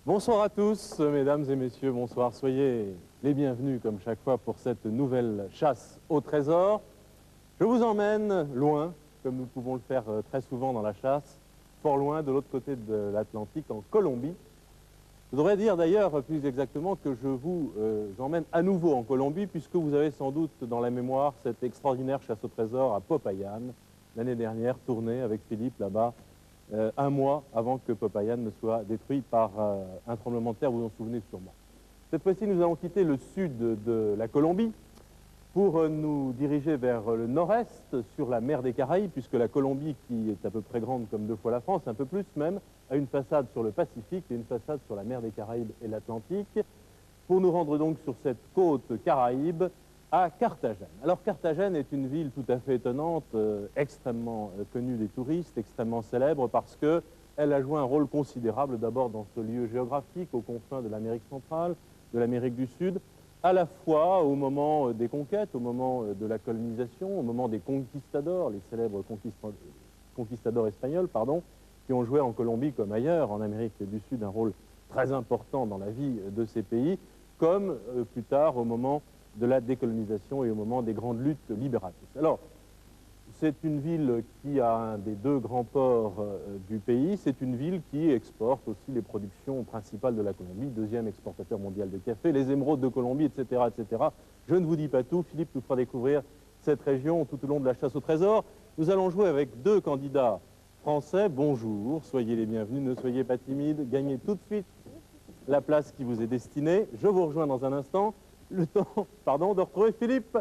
Bonsoir à tous, mesdames et messieurs, bonsoir. Soyez les bienvenus, comme chaque fois, pour cette nouvelle chasse au trésor. Je vous emmène loin, comme nous pouvons le faire très souvent dans la chasse, fort loin, de l'autre côté de l'Atlantique, en Colombie. Je devrais dire d'ailleurs plus exactement que je vous emmène à nouveau en Colombie, puisque vous avez sans doute dans la mémoire cette extraordinaire chasse au trésor à Popayan, l'année dernière, tournée avec Philippe là-bas, un mois avant que Popayan ne soit détruit par un tremblement de terre, vous vous en souvenez sûrement. Cette fois-ci, nous allons quitter le sud de la Colombie pour nous diriger vers le nord-est, sur la mer des Caraïbes, puisque la Colombie, qui est à peu près grande comme 2 fois la France, un peu plus même, a une façade sur le Pacifique et une façade sur la mer des Caraïbes et l'Atlantique, pour nous rendre donc sur cette côte Caraïbe à Carthagène. Alors Carthagène est une ville tout à fait étonnante, extrêmement connue des touristes, extrêmement célèbre parce qu'elle a joué un rôle considérable d'abord dans ce lieu géographique aux confins de l'Amérique centrale, de l'Amérique du Sud, à la fois au moment des conquêtes, au moment de la colonisation, au moment des conquistadors, les célèbres conquistadors espagnols, qui ont joué en Colombie comme ailleurs, en Amérique du Sud, un rôle très important dans la vie de ces pays, comme plus tard au moment de la décolonisation et au moment des grandes luttes libératrices. Alors, c'est une ville qui a un des 2 grands ports du pays. C'est une ville qui exporte aussi les productions principales de la Colombie, 2e exportateur mondial de café, les émeraudes de Colombie, etc., etc. Je ne vous dis pas tout. Philippe nous fera découvrir cette région tout au long de la chasse au trésor. Nous allons jouer avec 2 candidats français. Bonjour, soyez les bienvenus, ne soyez pas timides. Gagnez tout de suite la place qui vous est destinée. Je vous rejoins dans un instant. Le temps, de retrouver Philippe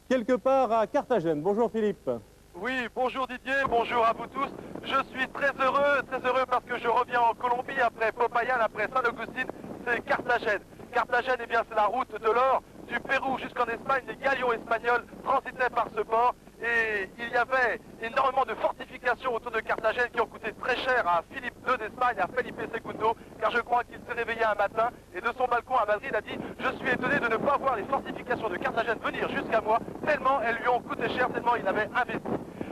quelque part à Carthagène. Bonjour Philippe. Oui, bonjour Didier, bonjour à vous tous. Je suis très heureux parce que je reviens en Colombie après Popayan, après San Agustín, c'est Carthagène. Carthagène, eh bien, c'est la route de l'or du Pérou jusqu'en Espagne. Les galions espagnols transitaient par ce port et il y avait énormément de fortifications autour de Carthagène qui ont coûté très cher à Philippe II d'Espagne, à Felipe II, car je crois qu'il s'est réveillé un matin et de son balcon à Madrid a dit « Je suis étonné de ne pas voir les fortifications de Carthagène venir jusqu'à moi, tellement elles lui ont coûté cher, tellement il avait investi ».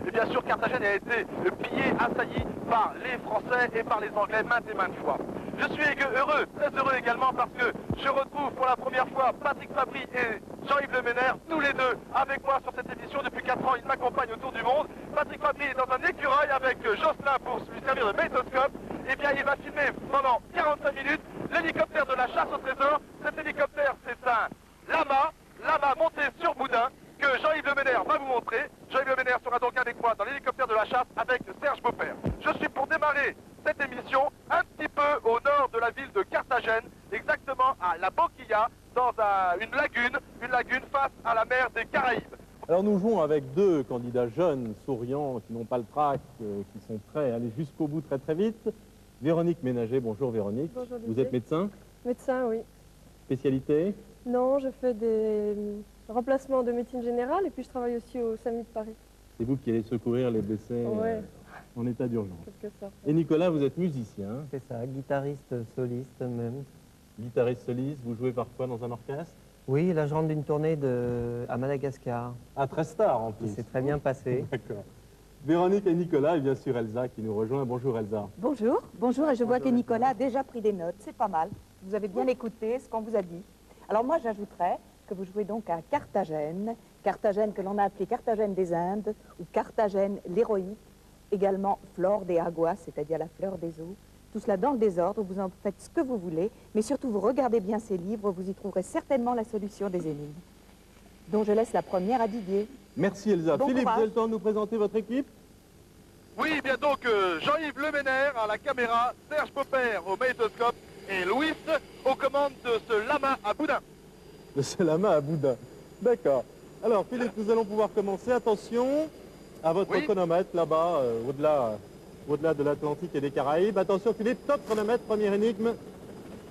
Et bien sûr, Carthagène a été pillée, assaillie par les Français et par les Anglais maintes et maintes fois. Je suis heureux, très heureux également parce que je retrouve pour la première fois Patrick Fabry et Jean-Yves Le Ménère, tous les 2 avec moi sur cette émission depuis 4 ans. Ils m'accompagnent autour du monde. Patrick Fabry est dans un écureuil avec Jocelyn pour lui servir de magnétoscope. Et bien, il va filmer pendant 45 minutes l'hélicoptère de la chasse au trésor. Cet hélicoptère, c'est un lama monté sur boudin que Jean-Yves Le Ménère va vous montrer. Jean-Yves Le Ménère sera donc avec moi dans l'hélicoptère de la chasse avec Serge Beaupère. Je suis pour démarrer cette émission un petit peu au nord de la ville de Carthagène, exactement à La Boquilla, dans une lagune face à la mer des Caraïbes. Alors nous jouons avec 2 candidats jeunes, souriants, qui n'ont pas le trac, qui sont prêts à aller jusqu'au bout très très vite. Véronique Ménager, bonjour Véronique. Bonjour, vous êtes médecin? Médecin, oui. Spécialité? Non, je fais des remplacements de médecine générale et puis je travaille aussi au SAMU de Paris. C'est vous qui allez secourir les blessés Ouais. En état d'urgence. Quelque sorte. Et Nicolas, vous êtes musicien? C'est ça, guitariste, soliste même. Guitariste soliste, vous jouez parfois dans un orchestre? Oui, là je rentre d'une tournée à Madagascar, Ah, très star en qui plus. s'est très bien passé. D'accord. Véronique et Nicolas, et bien sûr Elsa qui nous rejoint. Bonjour Elsa. Bonjour, et je vois que Nicolas a déjà pris des notes, c'est pas mal. Vous avez bien écouté ce qu'on vous a dit. Alors moi j'ajouterais que vous jouez donc à Carthagène, Carthagène que l'on a appelée Carthagène des Indes, ou Carthagène l'héroïque, également Flore des Aguas, c'est-à-dire la fleur des eaux. Tout cela dans le désordre, vous en faites ce que vous voulez, mais surtout vous regardez bien ces livres, vous y trouverez certainement la solution des énigmes. Donc je laisse la première à Didier. Merci Elsa. Bon Philippe, vous courage. avez le temps de nous présenter votre équipe? Oui, bien donc Jean-Yves Le Ménère à la caméra, Serge Beaupère au magnétoscope et Louis aux commandes de ce lama à boudin. De ce lama à boudin. D'accord. Alors Philippe, nous allons pouvoir commencer. Attention à votre Oui. chronomètre là-bas, au-delà de l'Atlantique et des Caraïbes. Attention Philippe, top chronomètre, première énigme,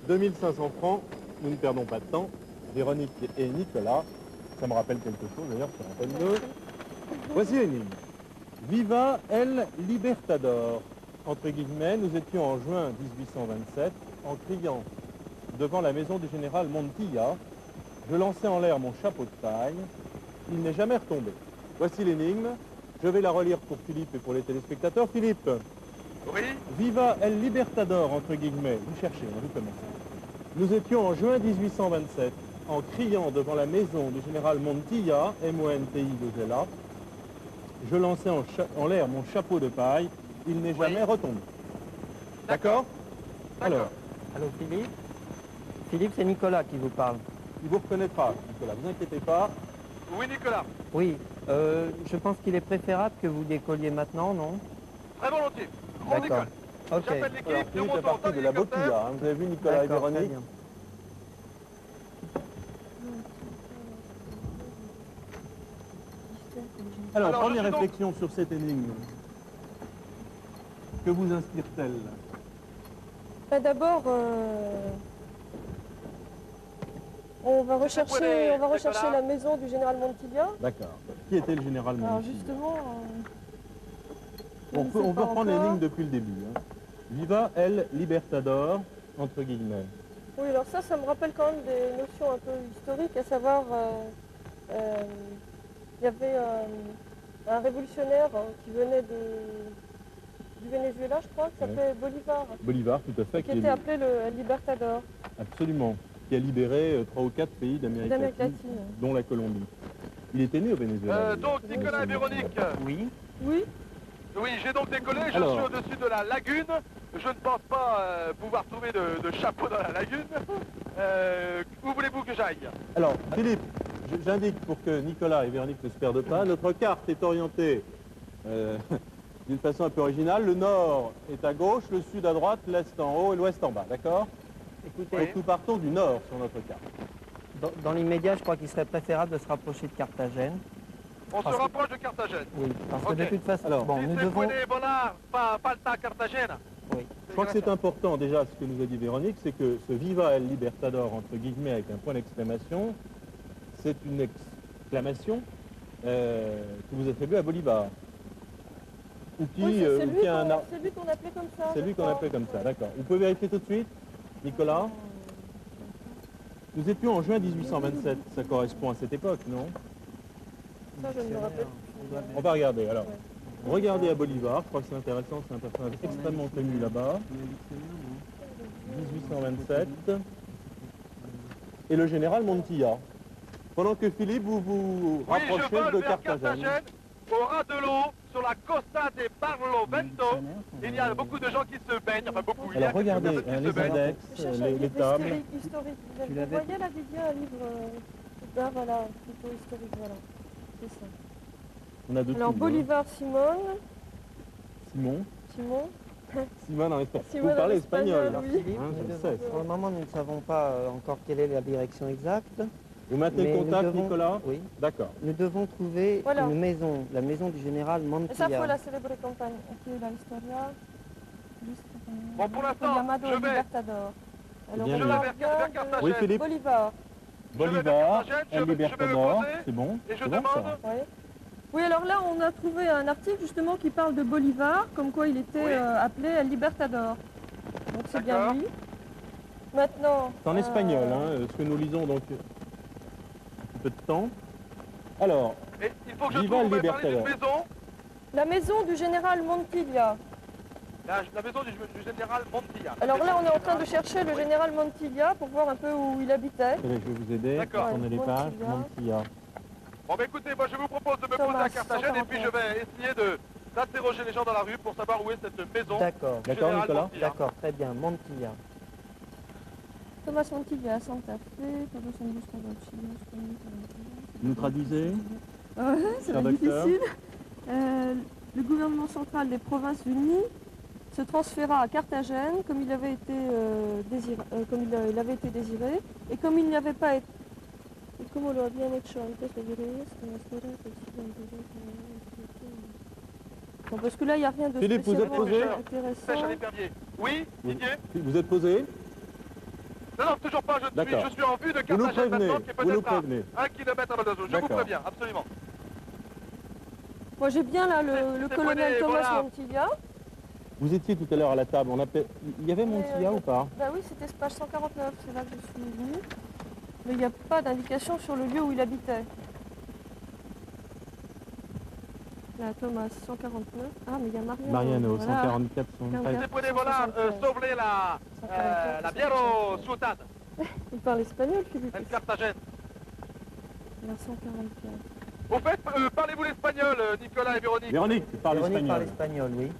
2500 francs. Nous ne perdons pas de temps. Véronique et Nicolas, ça me rappelle quelque chose d'ailleurs, ça rappelle-le. Voici l'énigme. Viva el Libertador. Entre guillemets, nous étions en juin 1827 en criant devant la maison du général Montilla. Je lançais en l'air mon chapeau de paille. Il n'est jamais retombé. Voici l'énigme. Je vais la relire pour Philippe et pour les téléspectateurs. Philippe, Oui. Viva el Libertador, entre guillemets. Vous cherchez, hein, vous connaissez. Nous étions en juin 1827, en criant devant la maison du général Montilla, M-O-N-T-I-2-L-A. Je lançais en l'air mon chapeau de paille. Il n'est Oui. jamais retombé. D'accord? Alors, Allô Philippe? Philippe, c'est Nicolas qui vous parle. il vous reconnaîtra, Nicolas. Vous inquiétez pas. Oui, Nicolas. Oui, je pense qu'il est préférable que vous décolliez maintenant, non? Très volontiers. On D'accord. décolle. Ok. J'appelle Alors, l'équipe, nous Philippe est montons parti dans de la l'hélicoptère. Botilla. Hein. Vous avez vu Nicolas et D'accord, très Véronique? bien. Alors, Alors, première je suis donc- réflexion sur cette énigme. Que vous inspire-t-elle? Bah, d'abord, on va rechercher Nicolas. la maison du général Montilla. D'accord. Qui était le général Alors Montilla? justement, On peut reprendre l'énigme depuis le début. Hein. Viva el Libertador, entre guillemets. Oui, alors ça me rappelle quand même des notions un peu historiques, à savoir, il y avait un révolutionnaire qui venait du Venezuela, je crois, qui s'appelait Bolivar, Bolivar, tout à fait, qui était appelé le Libertador absolument, qui a libéré 3 ou 4 pays d'Amérique d'Amérique latine, latine. dont la Colombie. Il était né au Venezuela. Donc, Nicolas et Véronique. Oui. Oui, Oui, j'ai donc décollé, je Alors. suis au-dessus de la lagune. Je ne pense pas pouvoir trouver de chapeau dans la lagune. Où voulez-vous que j'aille? Alors, Philippe, j'indique pour que Nicolas et Véronique ne se perdent pas, notre carte est orientée d'une façon un peu originale. Le nord est à gauche, le sud à droite, l'est en haut et l'ouest en bas, d'accord? Écoutez, Et nous partons du nord sur notre carte. dans l'immédiat, je crois qu'il serait préférable de se rapprocher de Carthagène. On se rapproche de Carthagène. Oui, parce que Ok. de toute façon, Alors, bon, Si nous c'est devons... puede volar, falta Cartagena. Oui. Je crois que c'est important déjà ce que nous a dit Véronique, c'est que ce Viva el Libertador, entre guillemets, avec un point d'exclamation, c'est une exclamation que vous attribuez à Bolivar. Ou qui, oui, ou c'est qui a un ar- lui qu'on appelait comme ça. c'est je lui qu'on crois. appelait comme ça, Ouais. d'accord. Vous pouvez vérifier tout de suite, Nicolas? Nous étions en juin 1827, ça correspond à cette époque, non? Ça, je ne me rappelle plus. On va regarder alors. Ouais. Regardez à Bolivar, je crois que c'est intéressant, c'est un personnage extrêmement connu là-bas. 1827. Et le général Montilla. Pendant que Philippe, vous vous Oui, je rapprochez vole de vers Carthagène. Carthagène, au ras de l'eau, sur la Costa de Barlovento. Il y a beaucoup de gens qui se baignent, enfin beaucoup. Il y a Alors regardez quelques personnes qui les se baignent. index, Je cherche un les livre tables. historique. Tu Vous l'avais- voyez là, Didier, un livre voilà, plutôt historique, voilà. C'est ça. On a deux Alors, tout, hein. Bolivar Simon, Simon. Simone en espagnol. Simone Vous en parlez espagnol, espagnol. oui. Philippe, Hein, nous je le devons- sais. pour le moment, nous ne savons pas encore quelle est la direction exacte. Vous maintenez Mais le nous contact, devons- Nicolas? Oui. D'accord. Nous devons trouver Voilà. une maison, la maison du général Esa Montilla. fue la célébre campagne. Aquí la historia. Bon, pour l'instant, Llamado je vais. Libertador. Alors, bien on vu. va vers regarder Carthagène. Oui, Philippe. Bolivar. Je vais vers Bolivar, Carthagène, je El vais me Libertador, poser c'est bon? et je C'est bon, ça? demande. Oui. Oui, alors là, on a trouvé un article justement qui parle de Bolivar, comme quoi il était Oui. appelé El Libertador. Donc c'est bien D'accord. lui. Maintenant. C'est en espagnol, hein, ce que nous lisons donc un peu de temps. Alors, Et il faut que je Viva trouve, el on va parler d'une Libertador. maison. La maison du général Montilla. La maison du général Montilla. Alors là, on est en train de chercher le général Montilla pour voir un peu où il habitait. attendez, je vais vous aider. D'accord. Tournez les pages. Montilla. Bon, bah écoutez, moi je vous propose de me Thomas, poser à Carthagène et puis je 141. vais essayer d'interroger les gens dans la rue pour savoir où est cette maison. D'accord, du D'accord, général Nicolas Montilla. d'accord, très bien, Montilla. Thomas Montilla, Santa Fe, Carlos Augusto Chile, Vous nous traduisez? ça Cher va être docteur. difficile. Le gouvernement central des Provinces unies se transféra à Carthagène comme il avait été, il avait été désiré et comme il n'y avait pas été. Et como lo habían hecho antes de Virreyes, con las tierras del siglo anterior, Bon, parce que là, il n'y a rien de Philippe, vous êtes spécialement posé Pêche à intéressant. l'épervier. Oui, Vous, Didier? vous êtes posé? Non, toujours pas, D'accord. je suis en vue de Vous nous Carthagène prévenez, maintenant, qui est vous nous peut-être à prévenez. 1 km à l'oiseau. Je vous D'accord. préviens, absolument. Moi, j'ai bien là le C'est colonel volé, Thomas voilà. Montilla. Vous étiez tout à l'heure à la table. Il y avait Montilla ou pas? Bah oui, c'était page 149, c'est là que je suis venue. Mais il n'y a pas d'indication sur le lieu où il habitait. Là, Là, Thomas, 149. Ah, mais il y a Mariano. Mariano, Voilà. 144, 113. Se puede volar sobre la Biero ciudad Il parle espagnol, Philippe. en Carthagène. Il a 144. Au fait, parlez-vous l'espagnol, Nicolas et Véronique? Véronique, tu parles Véronique parle espagnol. espagnol, oui.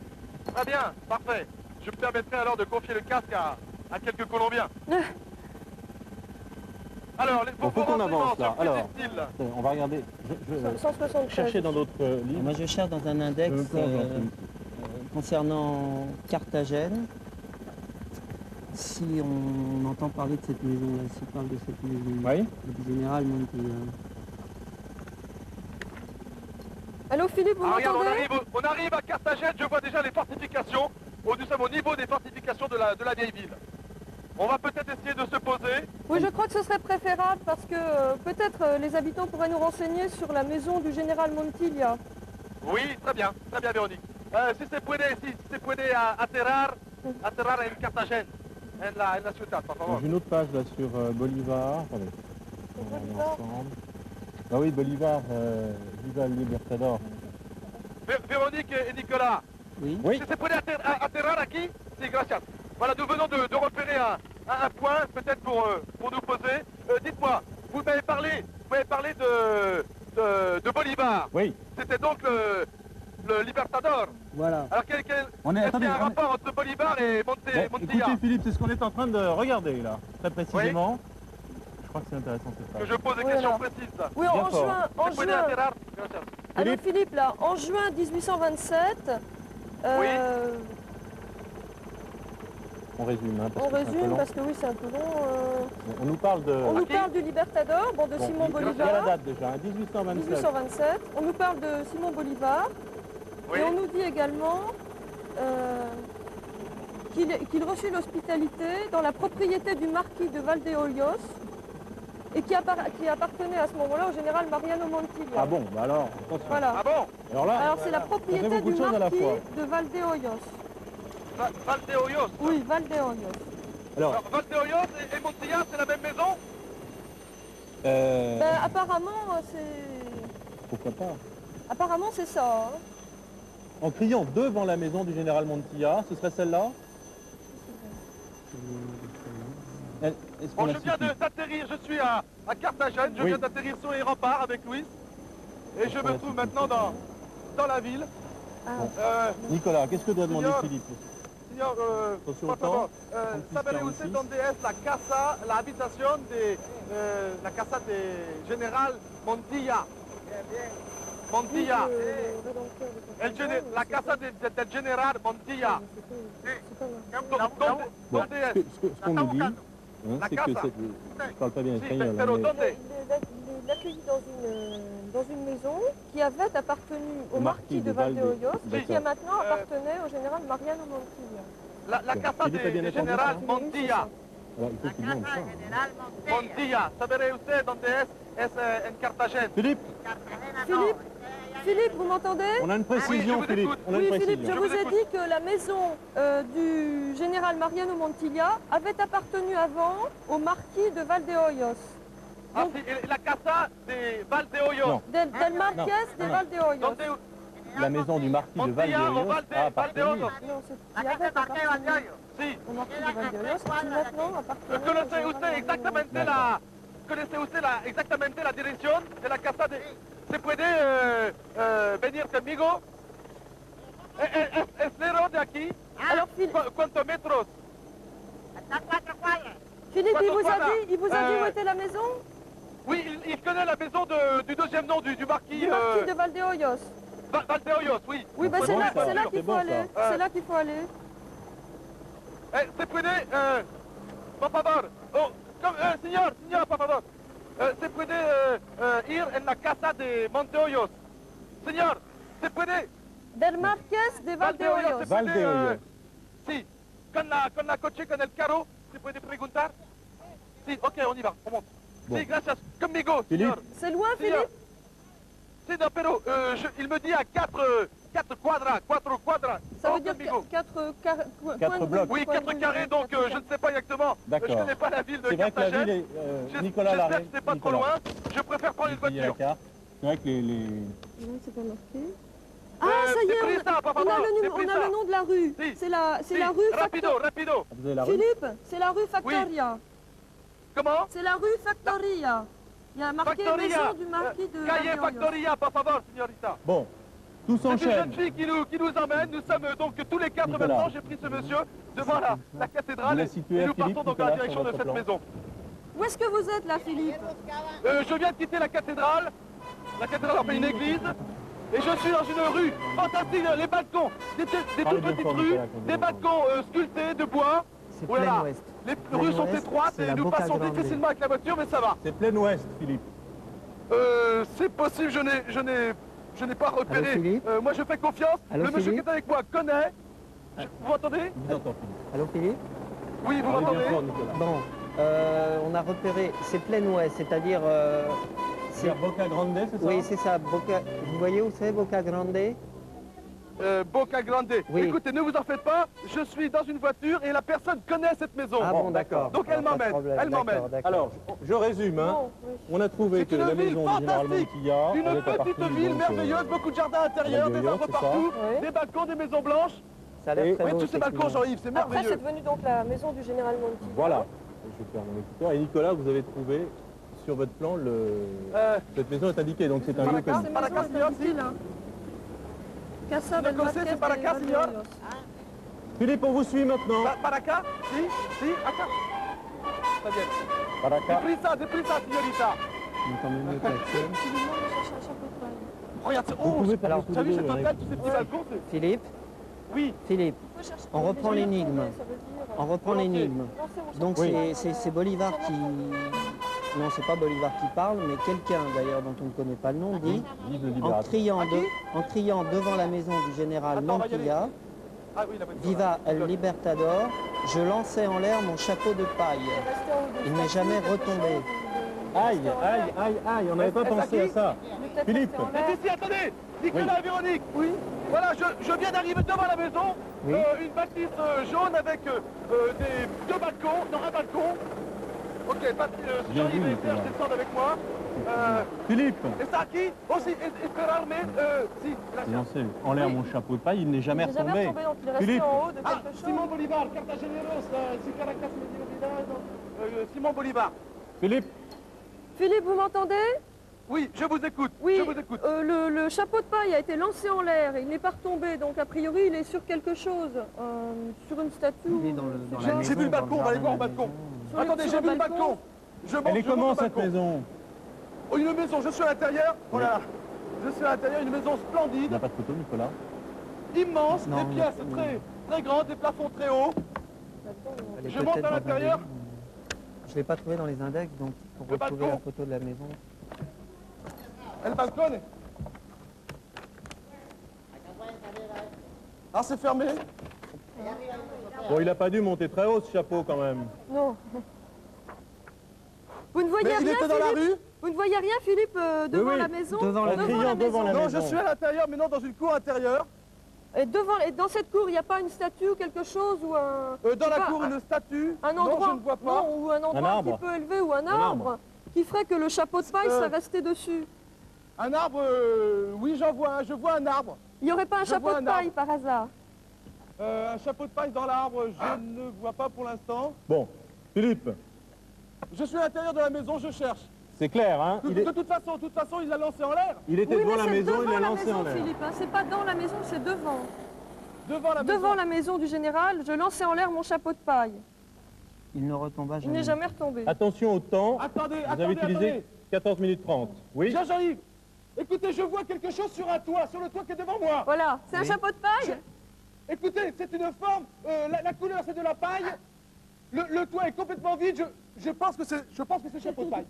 Très bien, parfait. Je me permettrai alors de confier le casque à quelques Colombiens. Alors, Bon, faut qu'on avance, là. Alors. disent-ils? On va regarder. Je vais 176. chercher dans d'autres livres. Moi, je cherche dans un index Je me plonge dans celui-ci. concernant Carthagène. Si on entend parler de cette maison-là, si on parle de cette maison Oui. du général Montilla. Allô, Philippe, vous Ah, regarde, m'entendez? on arrive à Carthagène, je vois déjà les fortifications. Nous sommes au niveau des fortifications de la vieille ville. On va peut-être essayer de se poser. Oui, je crois que ce serait préférable parce que peut-être les habitants pourraient nous renseigner sur la maison du général Montilla. Oui, très bien, Véronique. Si se puede aterrar en Carthagène, en la ciudad, por favor. J'ai une autre page là sur Bolivar. Attendez. On va regarder ensemble. Ah oui, Bolivar, Viva el Libertador. Véronique et Nicolas, Oui. Oui. si se puede aterrar aquí, sí, gracias. Voilà, nous venons de repérer un point, peut-être pour nous poser. Dites-moi, vous m'avez parlé de Bolivar. Oui. C'était donc le Libertador. Voilà. Alors, est-ce qu'il y a Attendez, un rapport entre Bolivar et Mais Montilla écoutez Philippe, c'est ce qu'on est en train de regarder là, très précisément. Je crois que c'est intéressant cette Que page. je pose des Oui, questions alors. précises. Oui, Bien en fort. juin, en Se puede juin. aterrar. Gracias. Allô, Philippe, là, en juin 1827, On résume, hein, parce on que c'est un peu résume long. parce que oui, c'est un peu long. On nous parle de... On nous parle du Libertador, bon, de Bon, Simon il y a la Bolivar, date déjà, hein, 1827. 1827. On nous parle de Simon Bolivar. Oui. Et on nous dit également qu'il reçut l'hospitalité dans la propriété du marquis de Valdeollos et qui appartenait à ce moment-là au général Mariano Montilla. Ah bon, bah alors, attention. Voilà. Ah bon? Alors là, Alors c'est la ça fait propriété beaucoup du de choses à la marquis fois. de Valdeollos. Valdeollos. Oui, Valdeollos. Alors, Alors, Valdeollos et Montilla, c'est la même maison? Ben, apparemment, c'est ça. Hein. en criant devant la maison du général Montilla, ce serait celle-là? Est-ce qu'on Bon, la je viens situe d'atterrir, je suis à Carthagène, je Oui. viens d'atterrir sur les remparts avec Louis. Et je me trouve maintenant dans la ville. Ah. Nicolas, qu'est-ce que doit demander Signor. Philippe? Señor, Attention por au temps. favor, Consiste ¿sabe en usted ici. dónde es la casa, la habitación de la casa de General Montilla? Montilla. La casa del General Montilla. Bon, ¿Dónde es? ce qu'on nous dit, hein, La c'est que casa. je parle pas bien Sí, espagnol, pero hein, mais ¿dónde? Il l'accueillit dans une maison qui avait appartenu au marquis de Valdeollos, qui D'accord. maintenant appartenait au général Mariano Montilla. La casa Philippe a bien de entendu General ça Montilla. alors, il faut qu'il demande ça. Montilla. ¿Sabe usted dónde es? Es en Cartagena. Philippe, Philippe, vous m'entendez? on a une Oui, je précision, vous Philippe. écoute. On a Oui, une Philippe, je précision. vous vous ai écoute. dit que la maison du général Mariano Montilla avait appartenu avant au marquis de Valdeollos. Ah, sí, la casa de Valdeollos. Non. Del Marqués de non. Valdeollos. ¿Dónde? La maison du marquis de Montilla o Valdeollos a appartenu. Valdeollos. Non, c'est qui avait appartenu Sí. au marquis de Valdeollos, qui maintenant appartenait au ¿Conoce général usted Mariano exactamente Montilla. exactamente la dirección de la casa de... ¿Se puede venir conmigo? ¿Es lejos de aquí? Alors, ¿Cuántos metros? Philippe, il vous a Voilà. dit où était la maison Oui, il connaît la maison du deuxième nom du marquis, du marquis de Valdeollos. Valdeollos, oui. Oui, bah, c'est c'est bon, là, ça. c'est là C'est qu'il faut bon, aller. ça. C'est là qu'il faut aller. Se puede, por favor, señor, por favor, se puede ir en la casa de Monteollos. Señor, se puede, Del Marqués de Valdeollos. se puede, Valdeollos. sí, con la coche, con el carro, se puede preguntar. Sí, ok, on y va, on monte. Bon. Sí, gracias, conmigo, Philippe. señor. C'est loin, Señor. Philippe? Sí, no, pero il me dit à 4 quadras. Ça Oh, veut dire conmigo. 4 blocs. Oui, 4 carrés, donc je ne sais pas exactement. D'accord. Je ne connais pas la ville de C'est vrai que la Carthagène. ville est... Nicolas J'espère l'arrête. que c'est pas trop loin. Je préfère prendre une Il y a la voiture. carte. C'est vrai que les... Non, c'est pas marqué. Ah, Ah, ça y est, deprisa, por on a favor, le deprisa. nom de la rue. Si, C'est la Si, rue rapido, Factoria. rapido. Vous avez la rue? Philippe, c'est la rue Factoria. Comment? C'est la rue Factoria. Il y a marqué Factoria. maison du marquis de Calle Valdeollos. Factoria, por favor, signorita. Bon, tout C'est une s'enchaîne. jeune fille qui nous emmène. Nous sommes donc tous les quatre Nicolas. maintenant. J'ai pris ce monsieur devant la cathédrale Vous la et situez, nous Philippe, partons donc dans la Nicolas, direction sur de votre cette plan. maison. Où est-ce que vous êtes là, Philippe? Je viens de quitter la cathédrale enfin une église, et je suis dans une rue fantastique, les balcons, des Parlez toutes bien petites fort, rues, Nicolas, qu'on des vous entende. balcons sculptés de bois. C'est Oh là là. plein ouest. Les Plein rues sont ouest, étroites c'est et la nous Boca passons Grande. difficilement avec la voiture, mais ça va. C'est plein ouest, Philippe. C'est possible, je n'ai pas repéré. Allô, Philippe Moi je fais confiance. Allô, Le monsieur qui Philippe est avec moi connaît. Vous m'entendez? Je vous entends, Philippe. Allô Philippe? Oui, vous Parlez bien m'entendez? fort, Nicolas. Bon, on a repéré, c'est plein ouest, c'est-à-dire... C'est à Boca Grande, c'est ça? oui, c'est ça, Boca... Vous voyez où c'est, Boca Grande? Boca Grande. Oui. Écoutez, ne vous en faites pas, je suis dans une voiture et la personne connaît cette maison. Ah bon, d'accord. Donc elle Pas de m'emmène, problème, elle m'emmène. d'accord, d'accord. Alors, je résume. Hein. Non, oui. On a trouvé C'est que une la ville maison du général fantastique. Montilla, Une elle est à petite partir, ville donc, merveilleuse, beaucoup de jardins intérieurs, des Valdeollos, arbres c'est ça? partout, Oui. des balcons, des maisons blanches. Ça a l'air Et- très Oui, beau, tous ces balcons, effectivement. Jean-Yves, c'est Après, merveilleux. c'est devenu donc la maison du général Montilla. Voilà. Je vais faire mon écouteur. Et Nicolas, vous avez trouvé sur votre plan, cette maison est indiquée, donc c'est un lieu Para acá, connu. Ces para maisons acá, est indiquée, là. Casa del Lo conoces, Marqués c'est para de acá, señor? Valdeollos. Philippe, on vous suit maintenant. Para acá, si, acá. Está bien. Para acá. Deprisa, señorita. On est quand même le klaxon. Tu lui demandes de chercher un chapeau de paille. Regarde, Vous pouvez parler alors, tous t'as les vu deux, cet on hôtel, écoute. tous ces petits balcons? Philippe, Oui. Philippe, Faut chercher- on reprend déjà, l'énigme. ça veut dire- on reprend Volontiers. l'énigme. Non, c'est bon, Donc ça c'est va. c'est Bolivar qui... Non, c'est pas Bolivar qui parle, mais quelqu'un d'ailleurs dont on ne connaît pas le nom dit, Vive le en libérateur. criant, À qui en criant devant la maison du général Attends, on va y aller. Montilla, Ah oui, la voiture. Viva là. el Libertador, je lançais en l'air mon chapeau de paille. Rester en haut de Il la n'est jamais statue, quelque retombé. chose, de- Aïe, rester en aïe, l'air. aïe, aïe, on n'avait pas Est-ce pensé à à qui ça. Peut-être Philippe. rester en Mais l'air. ici, attendez, Nicolas et Véronique. Oui. Voilà, je viens d'arriver devant la maison. Oui. Une bâtisse jaune avec deux balcons, non, un balcon. Ok, Bien Jean-Yves vu, et Serge Nicolas. descendent avec moi. Philippe, Está aquí, aussi, esperarme, si, gracias. lancez en l'air mon chapeau de paille, il n'est jamais Il n'est jamais retombé. retombé, donc il est resté Philippe. en haut de Ah, quelque Simon chose. Bolivar, Cartageneros, si Caracas Simon Bolivar. Philippe, Philippe, vous m'entendez? Oui, je vous écoute, Oui, je vous écoute. le chapeau de paille a été lancé en l'air, il n'est pas retombé, donc a priori il est sur quelque chose, sur une statue. Il est dans, dans J'ai la vu maison, le dans balcon, on va aller jardin voir de au la balcon. maison. Sur Attendez, sur j'ai vu le balcon. Je monte, elle est je monte comment au cette balcon. maison? Oh, une maison, je suis à l'intérieur. Oh là là. Je suis à l'intérieur, une maison Il n'y splendide, a pas de photo, Nicolas. immense, Non, des pièces non. très, très grandes, des plafonds très hauts. Elle est Je monte peut-être à dans un l'intérieur. des- Je ne l'ai pas trouvé dans les index, donc pour Le retrouver balcon. la photo de la maison. El balcone. Ah, c'est fermé. Bon, il n'a pas dû monter très haut ce chapeau quand même. Non. Vous ne voyez Mais il rien, était dans la Philippe? rue. Vous ne voyez rien, Philippe, devant oui. la maison? Devant la En criant devant la Non, maison. je suis à l'intérieur, mais non, dans une cour intérieure. Et dans cette cour, il n'y a pas une statue ou quelque chose ou un... Dans je sais la pas, cour, une statue. un Non, endroit, je ne vois pas. non, ou un endroit un arbre. petit peu élevé ou un arbre. arbre qui ferait que le chapeau de paille serait resté dessus. Un arbre, oui, j'en vois un. Je vois un arbre. Il n'y aurait pas un Je chapeau vois de un paille par hasard? Un chapeau de paille dans l'arbre, je ne vois pas pour l'instant. Bon, Philippe, Je suis à l'intérieur de la maison, je cherche. c'est clair, hein? De, de toute façon, il l'a lancé en l'air. Il était Oui, devant mais la c'est maison, il devant l'a la lancé maison, en l'air. Philippe, hein. C'est pas dans la maison, c'est devant. Devant la maison. Devant la maison du général, je lançais en l'air mon chapeau de paille. Il ne retomba Il jamais. n'est jamais retombé. Attention au temps, Attendez, vous avez utilisé 14 minutes 30. Oui? Jean-Yves, écoutez, je vois quelque chose sur un toit, sur le toit qui est devant moi. Voilà, c'est un Oui. chapeau de paille? Écoutez, c'est une forme, la couleur c'est de la paille, le toit est complètement vide, je pense que c'est chapeau de paille.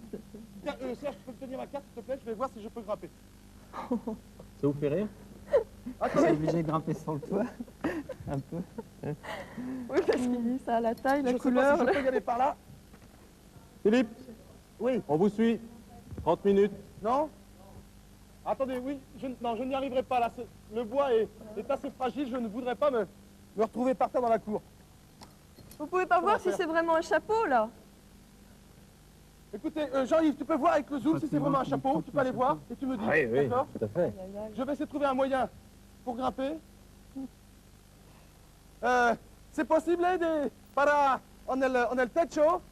Tiens, Serge, tu peux me tenir ma carte s'il te plaît, je vais voir si je peux grimper. Ça vous fait rire? Je suis obligé de grimper sur le toit. Un peu. Oui, parce qu'il dit ça a la taille, la Je sais couleur. pas si je peux y aller par là. Philippe, Oui. on vous suit. 30 minutes. Non? Attendez, oui, non, je n'y arriverai pas là, le bois est assez fragile, je ne voudrais pas me retrouver par terre dans la cour. Vous pouvez pas voir va si faire c'est vraiment un chapeau, là? Écoutez, Jean-Yves, tu peux voir avec le zoom si c'est vraiment un chapeau, tu peux aller voir et tu me dis, d'accord? tout à fait. Je vais essayer de trouver un moyen pour grimper. C'est possible para en el techo.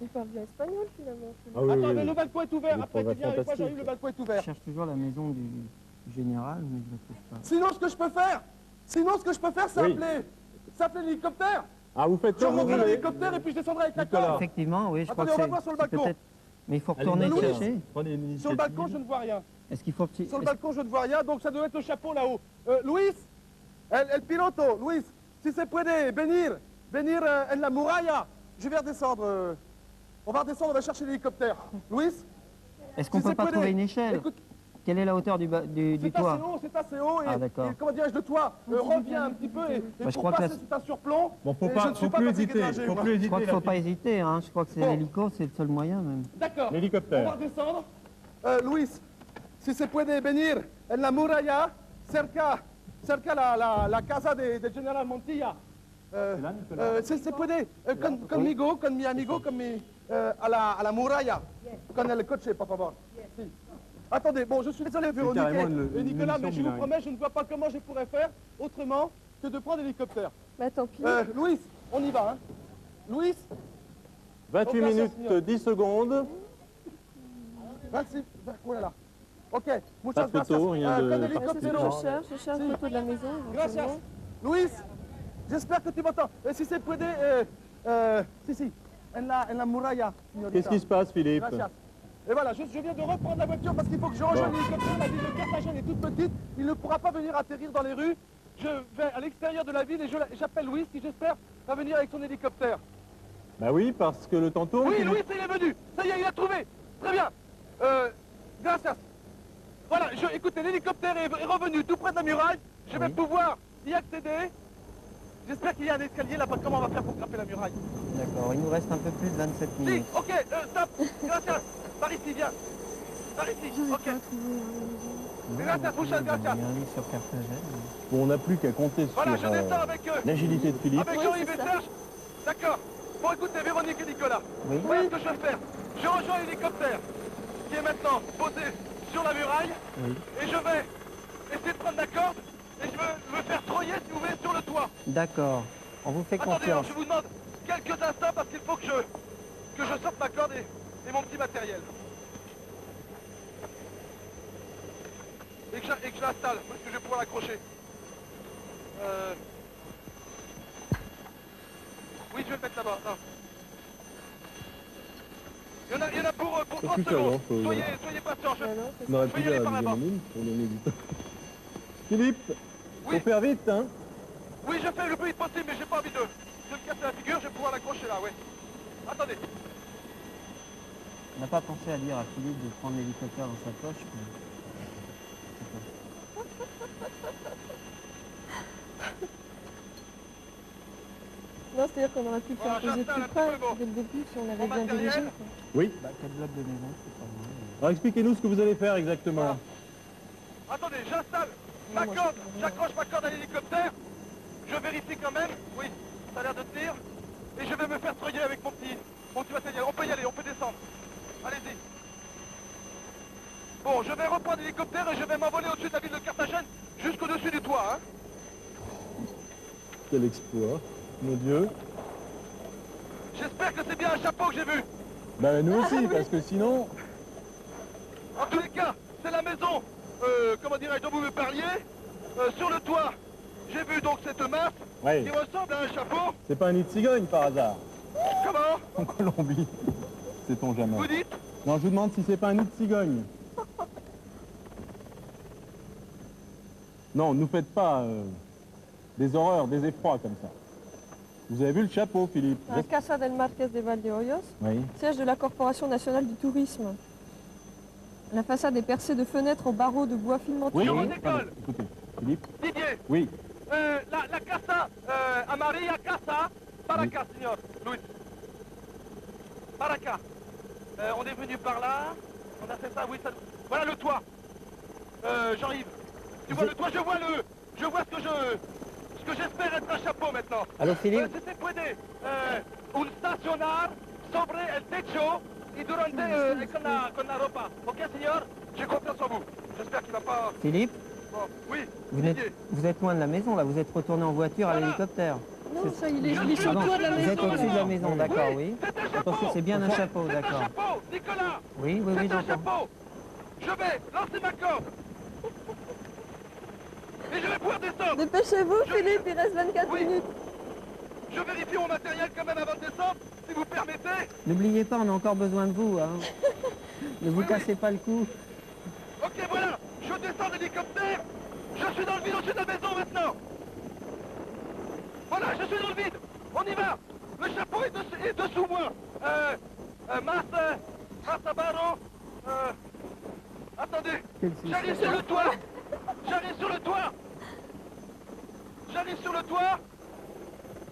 Il parle bien espagnol finalement. Ah oui, Attends, oui, mais oui. le balcon est ouvert. Des Après, tu progrès viens avec moi, fantastiques. Jean-Yves, le balcon est Je ouvert. cherche toujours la maison du général, mais je ne la trouve pas. Sinon, ce que je peux faire, c'est Oui. appeler l'hélicoptère. Ah, vous faites Je comme vous remonterai voulez. l'hélicoptère et puis je descendrai avec la Nicolas. corde. Effectivement, oui, je crois Attendez, que on va voir sur le c'est balcon. peut-être... Mais il faut Allez, retourner Louis. chercher. Prenez l'initiative. Sur le balcon, je ne vois rien. Est-ce qu'il faut... Sur le balcon, je ne vois rien, donc ça doit être le chapeau là-haut. Luis, el piloto, Luis, si se puede venir en la muralla. Je vais redescendre. On va redescendre, on va chercher l'hélicoptère. Luis, Est-ce qu'on si peut c'est pas près trouver des- une échelle? écoute, Quelle est la hauteur du c'est toit? assez haut, Ah, d'accord. et comment dirais-je, le toit revient un petit peu, et je pour crois que passer, la- c'est un surplomb. Bon, et je ne suis pas fatigué de nager, moi. Je crois qu'il ne faut pas hésiter, hein. Je crois que c'est Bon. l'hélico, c'est le seul moyen même. D'accord, on va L'hélicoptère. redescendre. Luis, si se puede venir en la muralla, cerca la casa de General Montilla. là, Nicolas Si se puede, conmigo, con mi amigo, a la muralla, con el coche, por favor. Si. Attendez, bon, je suis désolé, Véronique carrément et une Nicolas, émission mais je vous bilingue. promets, je ne vois pas comment je pourrais faire autrement que de prendre l'hélicoptère. Bah tant pis. Louis, on y va, hein. Louis, 28 Aucun minutes, sens, 10 secondes. 26, oh là là. Ok, Pas muchas de photo, gracias. rien de Con C'est ce helicóptero. que je cherche une photo de la maison. Gracias. éventuellement. Luis, j'espère que tu m'entends. Si se puede, si, en la muralla, señorita. Qu'est-ce qui se passe, Philippe? Gracias. Et voilà, je viens de reprendre la voiture parce qu'il faut que je rejoigne l'hélicoptère. La ville de Carthagène est toute petite. Il ne pourra pas venir atterrir dans les rues. Je vais à l'extérieur de la ville et j'appelle Louis qui, j'espère, va venir avec son hélicoptère. Bah oui, parce que le temps tourne. Oui, Philippe. Louis, il est venu. Ça y est, il a trouvé. Très bien. Gracias. Voilà, écoutez, l'hélicoptère est revenu tout près de la muraille. Je vais pouvoir y accéder. J'espère qu'il y a un escalier là, parce que comment on va faire pour grimper la muraille? D'accord, il nous reste un peu plus de 27 Si, minutes. ok, stop. Gracias. Par ici, viens. Par ici, J'arrive ok. pas à trouver la maison. Gracias, muchas gracias. Il y a un lit sur Carthagène. Bon, on n'a plus qu'à compter Voilà, sur je descends avec eux. l'agilité de Philippe. Avec Oui, Jean-Yves c'est et ça. Serge. D'accord. Bon, écoutez, Véronique et Nicolas. Oui. Voilà ce que je vais faire. Je rejoins l'hélicoptère qui est maintenant posé sur la muraille. Oui. Et je vais essayer de prendre la corde et je veux me faire troyer, si vous voulez, sur le toit. D'accord, on vous fait Attendez, alors, confiance. je vous demande quelques instants parce qu'il faut que je sorte ma corde et mon petit matériel. Et que je l'installe, parce que je vais pouvoir l'accrocher. Oui, je vais le mettre là-bas. Non. Il y en a pour 30 plus secondes. avant, faut- Soyez patients. Ah non, c'est On aurait pu Soyez dire allés à par la là-bas. deuxième ligne pour gagner du temps. Philippe, Oui. faut faire vite, hein. Oui, je fais le plus vite possible, mais j'ai pas envie de me casser la figure, je vais pouvoir l'accrocher là, oui. Attendez. On n'a pas pensé à dire à Philippe de prendre l'hélicoptère dans sa poche. mais- Non, c'est-à-dire qu'on aurait pu le faire Voilà, poser j'installe plus un près petit peu, bon. dès le début si on avait Mon bien matériel. dirigé. quoi. Oui. Bah, 4 blocs de maison, c'est pas mal. Alors expliquez-nous ce que vous allez faire exactement. Voilà. Attendez, j'installe ma moi, corde, je sais pas. j'accroche ma corde à l'hélicoptère, je vérifie quand même, oui, ça a l'air de tenir, et je vais me faire treuiller avec mon petit matériel. On peut y aller, on peut descendre. Allez-y. Bon, je vais reprendre l'hélicoptère et je vais m'envoler au-dessus de la ville de Carthagène, jusqu'au-dessus du toit, hein. Quel exploit, mon Dieu. J'espère que c'est bien un chapeau que j'ai vu. Bah nous aussi, parce que sinon... En tous les cas, c'est la maison, comment dirais-je, dont vous me parliez. Sur le toit, j'ai vu donc cette masse Ouais, qui ressemble à un chapeau. c'est pas un nid de cigogne par hasard. Comment En Colombie, sait-on jamais. vous dites? Non, je vous demande si c'est pas un nid de cigogne. Non, ne nous faites pas des horreurs, des effrois comme ça. Vous avez vu le chapeau, Philippe? La Casa del Marqués de Valdehoyos, Oui. siège de la Corporation nationale du tourisme. La façade est percée de fenêtres en barreaux de bois filementé. Oui, Je oui. redécolle. Pardon, écoutez, Philippe. Didier, Oui. la casa, Amaria Casa, para acá, señor, Luis. Para acá. On est venu par là, on a fait ça, oui, ça... Voilà le toit. Jean-Yves, tu vois le toit, je vois ce que j'espère être un chapeau maintenant. Allô Philippe? Si se puede, un stacionar sobre el techo y durante con la ropa. Ok, señor? J'ai confiance en vous. J'espère qu'il va pas... Philippe, Bon, oui, vous êtes loin de la maison, là. Vous êtes retourné en voiture à Voilà. l'hélicoptère. Non, ça, il est sur Ah le non, toit de la vous êtes maison. au-dessus de la là. maison, d'accord, oui. C'est un chapeau. Attention, c'est bien un chapeau, C'est un d'accord. chapeau, Nicolas. Oui, oui, oui, C'est un j'entends. chapeau. Je vais lancer ma corde. Et je vais pouvoir descendre. Dépêchez-vous, Philippe, il reste 24 Oui. minutes. Je vérifie mon matériel quand même avant de descendre, si vous permettez. N'oubliez pas, on a encore besoin de vous, hein. Ne vous Oui, cassez pas le cou. Ok, voilà. Je descends l'hélicoptère. Je suis dans le vide au-dessus de la maison maintenant. Voilà, je suis dans le vide. On y va. Le chapeau est dessous moi. Massa Barro. Attendez. J'arrive sur le toit. J'arrive sur le toit. J'arrive sur le toit.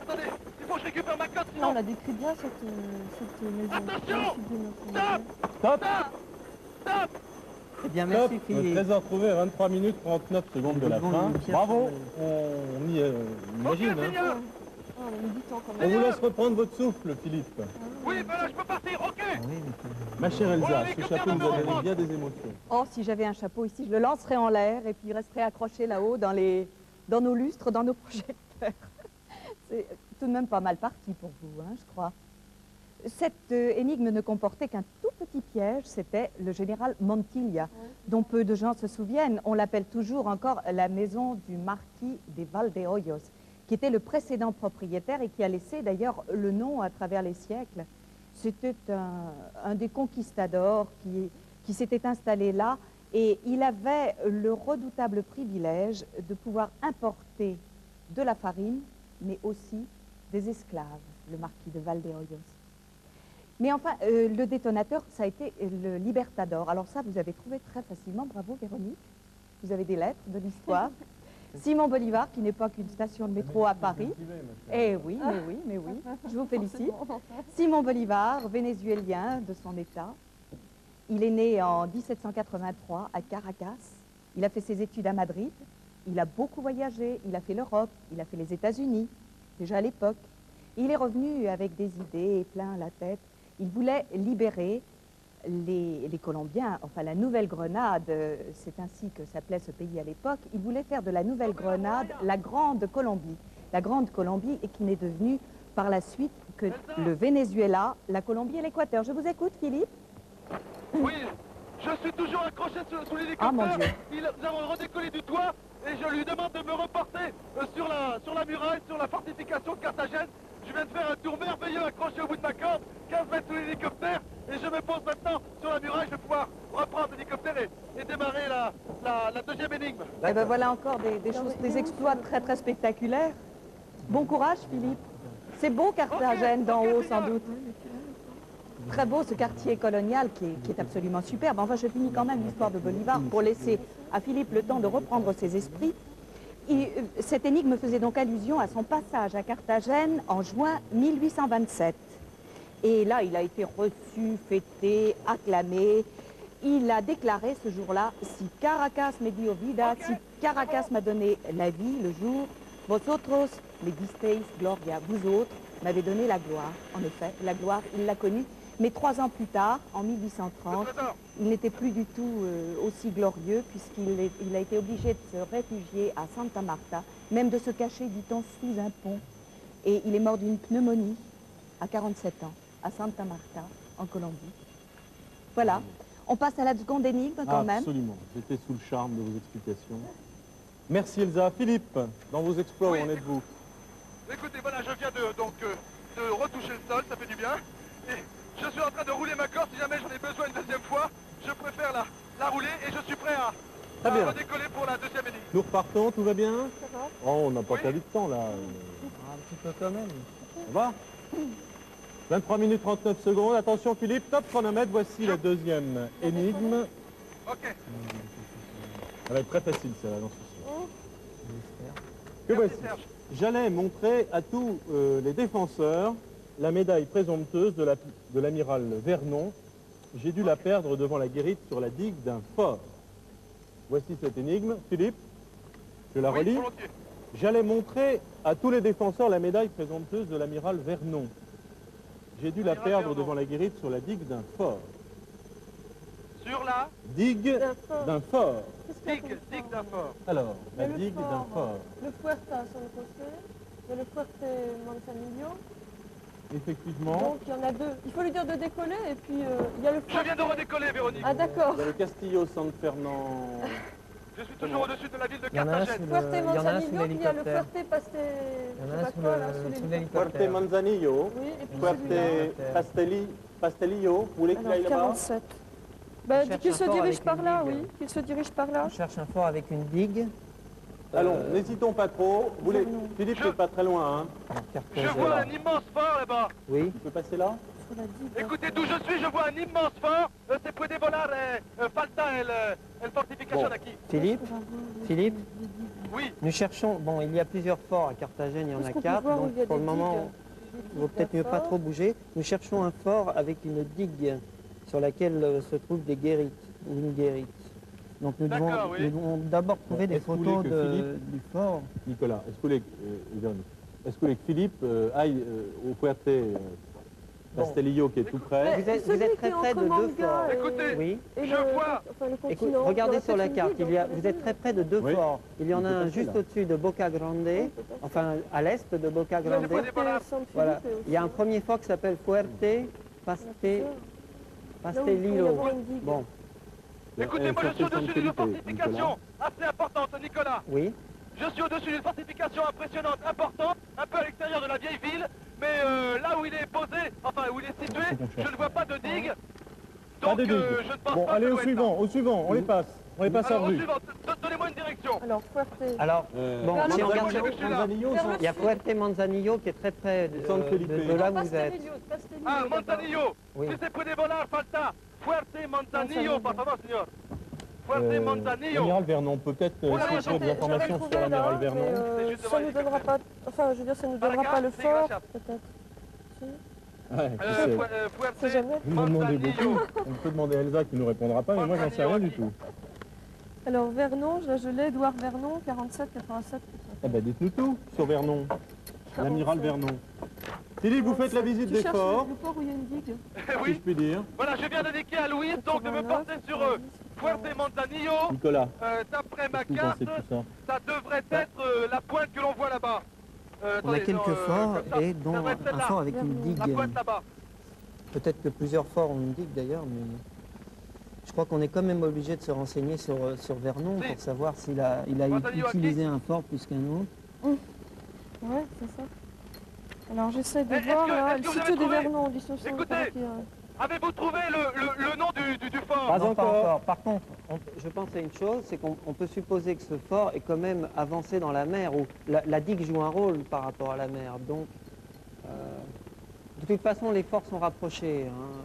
Attendez, il faut que je récupère ma corde Là, sinon. on la décrit bien, cette maison. Attention. Le sud de notre Stop. maison. Stop. Stop. Eh bien, Stop. merci, Philippe. Trésor trouvé à 23 minutes 39 secondes de la Nous fin. devons une pierre Bravo. sur On y imagine. Ok, Hein. Seigneur. Ah, on a mis du temps quand On même. vous laisse reprendre votre souffle, Philippe. Oui, ben là, je peux partir. Ok. Ah oui, mais Ma chère Elsa, Voilà, ce l'hélicoptère chapeau va nous me a donné reprendre. bien des émotions. Oh, si j'avais un chapeau ici, je le lancerais en l'air et puis il resterait accroché là-haut dans nos lustres, dans nos projecteurs. C'est tout de même pas mal parti pour vous, hein, je crois. Cette énigme ne comportait qu'un tout petit piège, c'était le général Montilla, dont peu de gens se souviennent. On l'appelle toujours encore la maison du marquis de Valdehoyos, qui était le précédent propriétaire et qui a laissé d'ailleurs le nom à travers les siècles. C'était un des conquistadors qui s'était installé là et il avait le redoutable privilège de pouvoir importer de la farine, mais aussi des esclaves, le marquis de Valdehoyos. Mais enfin, le détonateur, ça a été le Libertador. Alors ça, vous avez trouvé très facilement. Bravo, Véronique. Vous avez des lettres de l'histoire. Simon Bolivar, qui n'est pas qu'une station de métro à Paris. Eh oui, mais oui, je vous félicite. Simon Bolivar, vénézuélien de son état. Il est né en 1783 à Caracas. Il a fait ses études à Madrid. Il a beaucoup voyagé. Il a fait l'Europe. Il a fait les États-Unis, déjà à l'époque. Il est revenu avec des idées plein la tête. Il voulait libérer les Colombiens, enfin la Nouvelle-Grenade, c'est ainsi que s'appelait ce pays à l'époque. Il voulait faire de la Nouvelle-Grenade la Grande Colombie. La Grande Colombie et qui n'est devenue par la suite que le Venezuela, la Colombie et l'Équateur. Je vous écoute, Philippe. Oui, je suis toujours accroché sous Ah, mon l'hélicoptère. Dieu. Nous avons redécollé du toit et je lui demande de me reporter sur la muraille, sur la fortification de Carthagène. Je viens de faire un tour merveilleux accroché au bout de ma corde, 15 mètres sous l'hélicoptère, et je me pose maintenant sur la muraille. Je vais pouvoir reprendre l'hélicoptère et démarrer la deuxième énigme. Eh ben voilà encore des choses, des exploits très très spectaculaires. Bon courage, Philippe. C'est beau Carthagène d'en haut, sans doute. Très beau ce quartier colonial qui est absolument superbe. Enfin, je finis quand même l'histoire de Bolivar pour laisser à Philippe le temps de reprendre ses esprits. Cette énigme faisait donc allusion à son passage à Carthagène en juin 1827. Et là, il a été reçu, fêté, acclamé. Il a déclaré ce jour-là, si Caracas me dio vida, si Caracas m'a donné la vie le jour, vosotros me disteis gloria, vous autres m'avez donné la gloire. En effet, la gloire, il l'a connue. Mais 3 ans plus tard, en 1830, il n'était plus du tout aussi glorieux puisqu'il a été obligé de se réfugier à Santa Marta, même de se cacher, dit-on, sous un pont. Et il est mort d'une pneumonie à 47 ans, à Santa Marta, en Colombie. Voilà. On passe à la seconde énigme quand même. Absolument. J'étais sous le charme de vos explications. Merci Elsa. Philippe, dans vos exploits, Oui. où en êtes-vous? Écoutez, voilà, je viens de retoucher le sol, ça fait du bien. Et je suis en train de rouler ma corde, si jamais j'en ai besoin une deuxième fois, je préfère la rouler et je suis prêt à Très bien. redécoller pour la deuxième énigme. Nous repartons, tout va bien? Ça va. Oh, on n'a pas Oui. perdu de temps là. un petit peu quand même. Ça va? 23 minutes 39 secondes. Attention Philippe, top chronomètre. Voici la deuxième énigme. Ok. Elle va être très facile celle-là, j'en suis sûr. Que Merci, voici. Serge. J'allais montrer à tous les défenseurs la médaille présomptueuse de l'amiral Vernon. J'ai dû la perdre devant la guérite sur la digue d'un fort. Voici cette énigme. Philippe, je la Oui, relis. volontiers. J'allais montrer à tous les défenseurs la médaille présomptueuse de l'amiral Vernon. J'ai dû la L'amiral perdre Vernon. devant la guérite sur la digue d'un fort. sur la Digue d'un fort. Qu'est-ce qu'il y a comme digue fort d'un fort. Alors, Il y la a le digue d'un fort. Le Fuerta San José, il y a le Fuerte Manzanillo. Effectivement. Donc il y en a deux. Il faut lui dire de décoller et puis il y a le Je viens de redécoller, Véronique. Ah d'accord. Il y a le Castillo San Fernand. Je suis toujours au-dessus de la ville de Il y en a un Carthagène. sous Fuerte il y en a un sous Manzanillo, puis il y a le l'hélicoptère. Fuerte Paste... Il y en je a sais un pas sous quoi, là, sous sous l'hélicoptère. Fuerte l'hélicoptère. Manzanillo. Oui, et puis Fuerte celui-là. Pastelillo. Vous voulez qu'il aille Alors, là-bas 47. Ben, cherche qu'il un se fort dirige avec par une là, digue. oui. Qu'il se dirige par là. On cherche un fort avec une digue. Allons, n'hésitons pas trop. Vous voulez... Non. Philippe, c'est pas très loin. Hein. En Je Carthagène. vois un immense fort là-bas. Oui. Tu peux passer là? Sur la digue. Écoutez, d'où je suis, je vois un immense fort. C'est puede volar falta el fortification Bon. aquí. Philippe, Philippe, Oui, nous cherchons. Bon, il y a plusieurs forts à Carthagène, il y en Est-ce a qu'on peut 4. voir où Donc il y a pour des le moment, digues il vaut peut-être mieux pas trop bouger. Nous cherchons un fort avec une digue sur laquelle se trouvent des guérites ou une guérite. Donc nous devons, D'accord, oui. nous devons d'abord trouver Bon, des est-ce que vous photos voulez que Philippe- du fort. Nicolas, est-ce que vous voulez, Véronique, est-ce que vous voulez que Philippe aille au Fuerte Pastelillo qui est tout près? Vous êtes Celui très qui est près entre de deux Manga forts. et- Écoutez, Oui. et je le- vois. enfin, le Écoute, continent, regardez il y aurait sur la peut-être carte, une digue, vous êtes très près de deux Oui. forts. Il y en a On peut un passer juste là. au-dessus de Boca Grande, enfin à l'est de Boca Il y a le Grande. Fuerte- Fuerte San Felipe Voilà. aussi. Il y a un premier fort qui s'appelle Fuerte Là où il peut y Pastelillo. avoir une digue. Bon, Écoutez, moi je suis Fuerte San au-dessus d'une Felipe, fortification Nicolas. assez importante, Nicolas. oui. Je suis au-dessus d'une fortification impressionnante, importante, un peu à l'extérieur de la vieille ville, mais là où il est posé, enfin où il est situé, je ne vois pas de digue. Donc de digue. je ne pense Bon, pas allez que au ça doit être suivant, au suivant, on les passe. On les passe là. en Alors au revue. suivant, donnez-moi une direction. Alors, Fuerte. Alors, bon, Vers si le on regarde, Manzanillo, je suis là. Manzanillo, Vers San- le il y a Fuerte Manzanillo qui est très près San Felipe. de là où vous êtes. Pastelillo, Pastelillo, Ah, d'abord. Manzanillo. Oui. Si se puede volar, falta. Fuerte Manzanillo, Manzanillo. por favor, señor. Fuerte Manzanillo. L'amiral Vernon, peut-être Oh là, chercher j'avais- des informations trouvé sur l'amiral là, Vernon. mais, C'est juste ça devant nous l'hélicoptère. donnera pas, enfin je veux dire ça nous Par la donnera pas le carte, fort, c'est peut-être. Ouais, qui sait. Fuerte C'est jamais. Vous m'en demandez beaucoup. Manzanillo. On peut demander à Elsa qui nous répondra pas, mais moi j'en sais rien du tout. Alors Vernon, là je l'ai, Édouard Vernon, 47, 87. Eh ben dites-nous tout sur Vernon, l'amiral Vernon. Philippe, vous faites la visite Tu des cherches forts, le port où il y a une digue. si je Oui, puis dire. voilà, je viens d'indiquer à Louise donc de me 89, porter sur Fuerte Manzanillo. Nicolas, D'après ma qu'est-ce que vous carte, pensez de tout ça? ça devrait être la pointe que l'on voit là-bas. On a Attendez, quelques non, forts comme ça, et dont ça devrait être un celle-là. fort avec une digue. La pointe là-bas. Peut-être que plusieurs forts ont une digue d'ailleurs, mais je crois qu'on est quand même obligé de se renseigner sur Vernon Si. pour savoir s'il a Manzanillo, utilisé un fort plus qu'un autre. Ouais, c'est ça. Alors j'essaie de Est-ce voir que- là, est-ce le que vous site avez de trouvé Vernon, 1941. Écoutez. Avez-vous trouvé le nom du fort Pas Non, pas encore. encore. Par contre, je pense à une chose, c'est qu'on peut supposer que ce fort est quand même avancé dans la mer, où la digue joue un rôle par rapport à la mer. Donc, de toute façon, les forts sont rapprochés. Hein.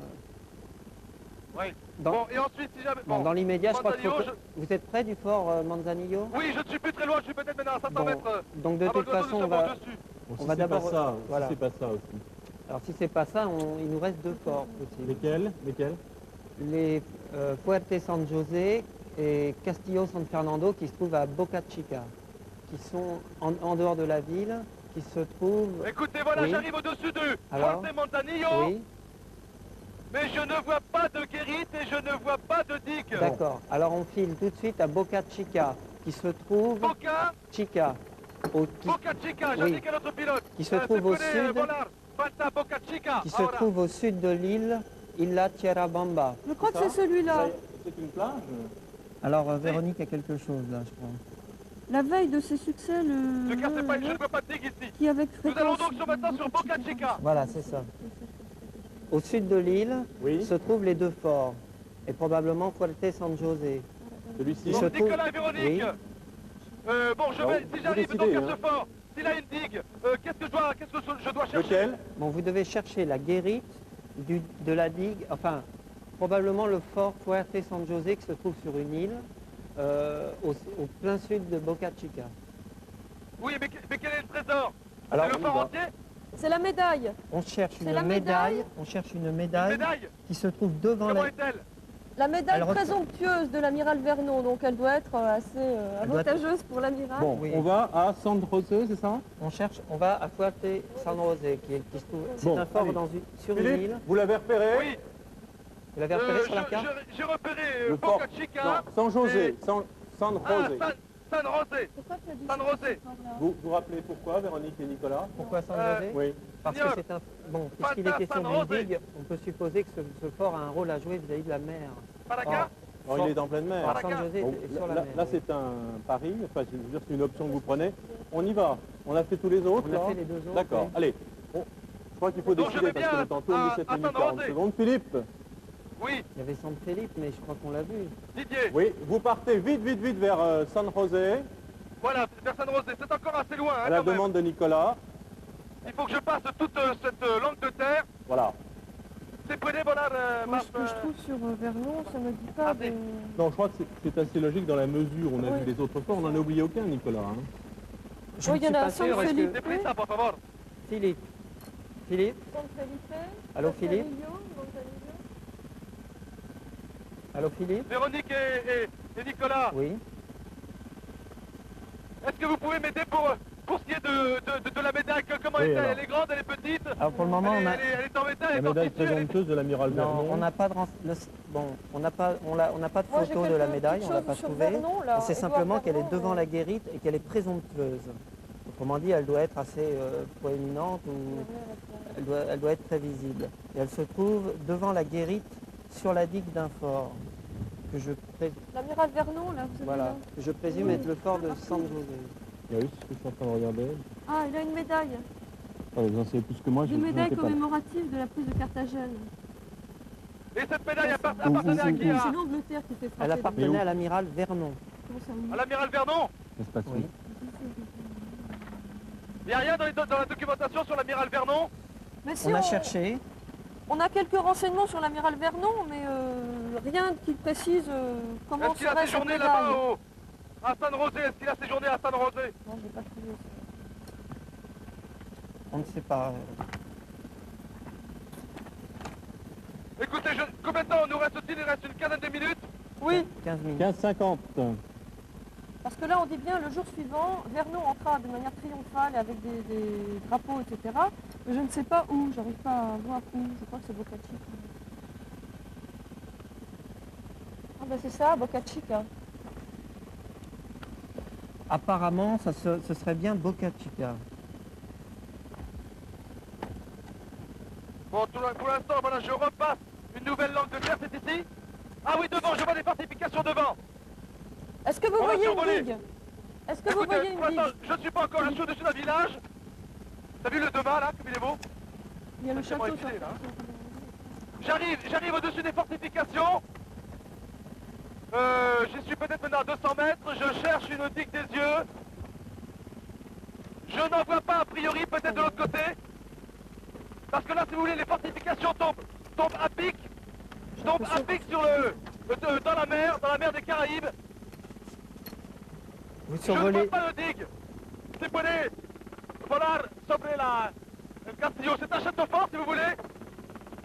Oui. Dans, Bon, et ensuite, si jamais... bon, Bon. dans l'immédiat, je crois que Manzanillo, vous êtes près du fort Manzanillo. Oui, je ne suis plus très loin, je suis peut-être maintenant à 500 Bon, mètres. donc de avant toute que nous façon, on sommes va... au-dessus. Bon, si On va c'est pas d'abord- ça, voilà. si c'est pas ça aussi. Alors si c'est pas ça, il nous reste deux forts possibles. Lesquels? Les Fuerte San José et Castillo San Fernando qui se trouvent à Boca Chica, qui sont en dehors de la ville, qui se trouvent... Écoutez, voilà, Oui. j'arrive au-dessus de Alors Fuerte Manzanillo, Oui, mais je ne vois pas de guérite et je ne vois pas de digue. d'accord. Alors on file tout de suite à Boca Chica, qui se trouve... Boca, Chica, Boca Chica, Oui. j'indique à notre pilote. Qui se trouve au sud. Volar, falta Boca Chica. qui se Ahora. trouve au sud de l'île, Isla Tierra Bamba. Je crois que ça c'est celui-là. C'est une plage? Alors Véronique a quelque chose là, je crois. La veille de ses succès, Ne cassez pas, je ne vois pas de digue ici. qui avec Nous allons fréquence... donc maintenant sur Boca Chica. Voilà, c'est ça. Au sud de l'île Oui, se trouvent les deux forts, et probablement Fuerte San José. celui-ci. Qui se Bon, trouve- Nicolas et Véronique. Oui. Bon, Alors, si vous j'arrive décidez, donc à hein. ce fort, s'il a une digue, qu'est-ce que je dois chercher? Lequel? Bon, vous devez chercher la guérite de la digue, enfin, probablement le fort Fuerte San José qui se trouve sur une île au plein sud de Boca Chica. Oui, mais quel est le trésor? Alors, C'est on le y fort va. entier? C'est la médaille. On cherche C'est une la médaille, médaille. on cherche une médaille Médaille? qui se trouve devant Comment la... est-elle? La médaille Elle très reprend- onctueuse de l'amiral Vernon, donc elle doit être assez Elle doit être- avantageuse pour l'amiral. Bon, Oui. on va à San José, c'est ça? On va à Fuerte San José, qui se trouve... C'est Bon, un fort allez. sur une Philippe, île. vous l'avez repéré? Oui. Vous l'avez repéré sur la carte? J'ai repéré Le fort. Boca Chica. Non, San José, San Ah, José. San José. Pourquoi tu as dit San ça, José. ce fort-là Vous vous rappelez pourquoi, Véronique et Nicolas? Pourquoi San José? Oui. Parce que Signor. c'est un... Bon, puisqu'il Fanta est question San d'une José. digue, on peut supposer que ce fort a un rôle à jouer vis-à-vis de la mer. Para Or, acá. Oh, il est en pleine mer. or, San José Bon, est sur la là, mer. là, c'est un pari, enfin, je veux dire, c'est une option que vous prenez. On y va. On a fait tous les autres, On là. a fait les deux autres. D'accord, oui. allez. Bon, je crois qu'il faut Donc, je décider vais parce que bien le temps tourne à 17 San minutes 40 José. secondes. Philippe, Oui, Il y avait San Felipe, mais je crois qu'on l'a vu. Didier. oui, vous partez vite vers San José, Voilà, vers San José. C'est encore assez loin, hein, à la quand même. demande de Nicolas. Il faut que je passe toute cette langue de terre. Voilà. C'est près volar, Moi, ce que je trouve sur Vernon, ça me dit pas de... Non, je crois que c'est assez logique dans la mesure où on a Oui. vu les autres forts. On n'en a oublié aucun, Nicolas. Hein. Je Oh, ne il y en suis a pas un San sûr. Est-ce Felipe. que... Deprisa, por favor. Philippe. Philippe. San Felipe, Allô, Philippe. Montanillo. Allô, Philippe. Véronique et Nicolas, Oui. est-ce que vous pouvez m'aider pour ce qui est de la médaille? Comment Oui, elle est? alors. Elle est grande, elle est petite? Alors pour le moment, on a... Elle est en médaille, La elle est en médaille tissu, elle est- présomptueuse de l'amiral Non, Vernon. on n'a pas de bon, on n'a pas de Moi, j'ai photo de la quelques médaille, petites on l'a choses pas sur trouvée. Vernon, là. C'est Édouard simplement qu'elle est Vernon, devant mais- la guérite et qu'elle est présomptueuse. Autrement dit, elle doit être assez proéminente ou elle doit être très visible. Et elle se trouve devant la guérite sur la digue d'un fort que L'amiral Vernon, là, vous avez voilà, là. que je présume être le fort de San José. Oui, c'est ce que je suis en train de regarder. Ah, il a une médaille. Ah, vous en savez plus que moi. Une médaille commémorative de la prise de Carthagène. Et cette médaille appartenait à qui? C'est l'Angleterre qui fait frapper. Elle appartenait à l'amiral Vernon. Comment ça, À l'amiral Vernon? Espace Oui. Il n'y a rien dans la documentation sur l'amiral Vernon? Mais si On a cherché. On a quelques renseignements sur l'amiral Vernon, mais rien qui précise comment Est-ce qu'il a serait cette séjourné médaille. là-bas à San José? Est-ce qu'il a séjourné à San José? Non, je l'ai pas trouvé. On ne sait pas. Écoutez, combien de temps nous reste-t-il? Il reste une quinzaine de minutes? Oui, 15 minutes. 15,50. parce que là, on dit bien le jour suivant, Vernon entra de manière triomphale avec des drapeaux, etc. Mais je ne sais pas où, j'arrive pas à voir où. Je crois que c'est Boca Chica. Ah ben c'est ça, Boca Chica. Apparemment, ce serait bien Boca Chica. Bon, pour l'instant, voilà, je repasse une nouvelle langue de terre, c'est ici? Ah oui, devant, je vois des fortifications devant. Est-ce que vous On va voyez survoler. une digue? Est-ce que vous Écoutez, voyez pour une l'instant, digue? je ne suis pas encore là, je suis au-dessus d'un village. T'as vu le demain, là, comme il est beau? Il y a le Laissez-moi château sur... filer, là. J'arrive au-dessus des fortifications. J'y suis peut-être maintenant à 200 mètres. Je cherche une digue des yeux. Je n'en vois pas a priori, peut-être de l'autre côté. Parce que là, si vous voulez, les fortifications tombent à pic. Je tombe à pic sur dans la mer des Caraïbes. Vous Je ne vois survolez. pas de digue. Si puede volar sobre el castillo. C'est un château fort, si vous voulez.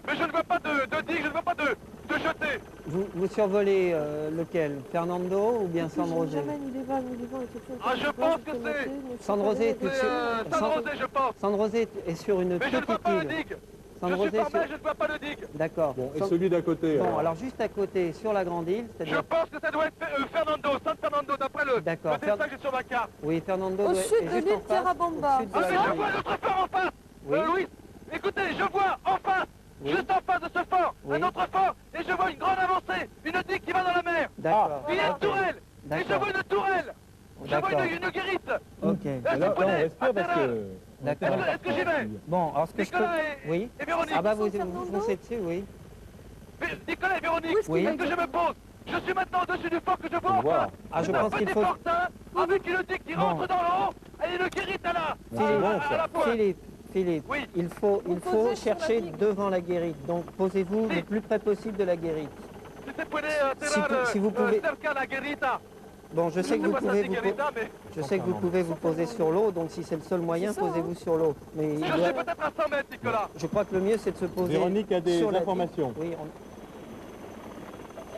Mais je ne vois pas de digue, je ne vois pas de jetée. Vous survolez lequel? Fernando ou bien San José? Jamais ni les vagues ni les vents, etc. Ah, je pense que c'est San José, tout de suite. San José, je pense. San José est sur une Mais je ne vois petite pas de île. digue. San Je suis José pas sur... mal, je ne vois pas de digue. D'accord. Bon, et San- celui d'à côté Bon, alors juste à côté, sur la grande île, Je c'est-à-dire... pense que ça doit être Fernando, San Fernando, d'après le D'accord. dessin que j'ai sur ma carte. Oui, Fernando Au doit- sud est de juste l'île en face, Terrabamba. au sud de Ah, la mais je grande vois île. l'autre fort en face. Oui. Louis, écoutez, je vois en face, Oui. juste en face de ce fort, Oui. un autre fort, et je vois une grande avancée, une digue qui va dans la mer. D'accord. Il y a une Ok. tourelle, et je vois une tourelle. Je vois D'accord. une guérite. Ok. Est-ce Là, que vous on prenez respire parce que... D'accord. Est-ce que j'y vais? Bon, alors ce que je peux... Nicolas Oui. et Véronique. Ah bah vous San Fernando foncez dessus, oui. Nicolas et Véronique, Oui. est-ce que je me pose? Je suis maintenant au-dessus du fort que je vois en Voilà. face. Ah, je C'est un pense qu'il petit faut... fortin avec une digue qui Bon. rentre dans l'eau et une guérite à la C'est bon, à la pointe. Philippe, Oui. il faut Vous posez sur la chercher digue. devant la guérite. Donc posez-vous Si. le plus près possible de la guérite. Si se puede Si vous pouvez- cerca la guerrita. Bon, je sais que sais vous pas ça pouvez c'est vous, guerrita, mais je sais que vous pouvez vous poser sur l'eau, donc si c'est le seul moyen, C'est ça, posez-vous sur l'eau. Mais il je doit- suis peut-être à 100 mètres, Nicolas. je crois que le mieux c'est de se poser Véronique a des sur la digue. informations. Oui,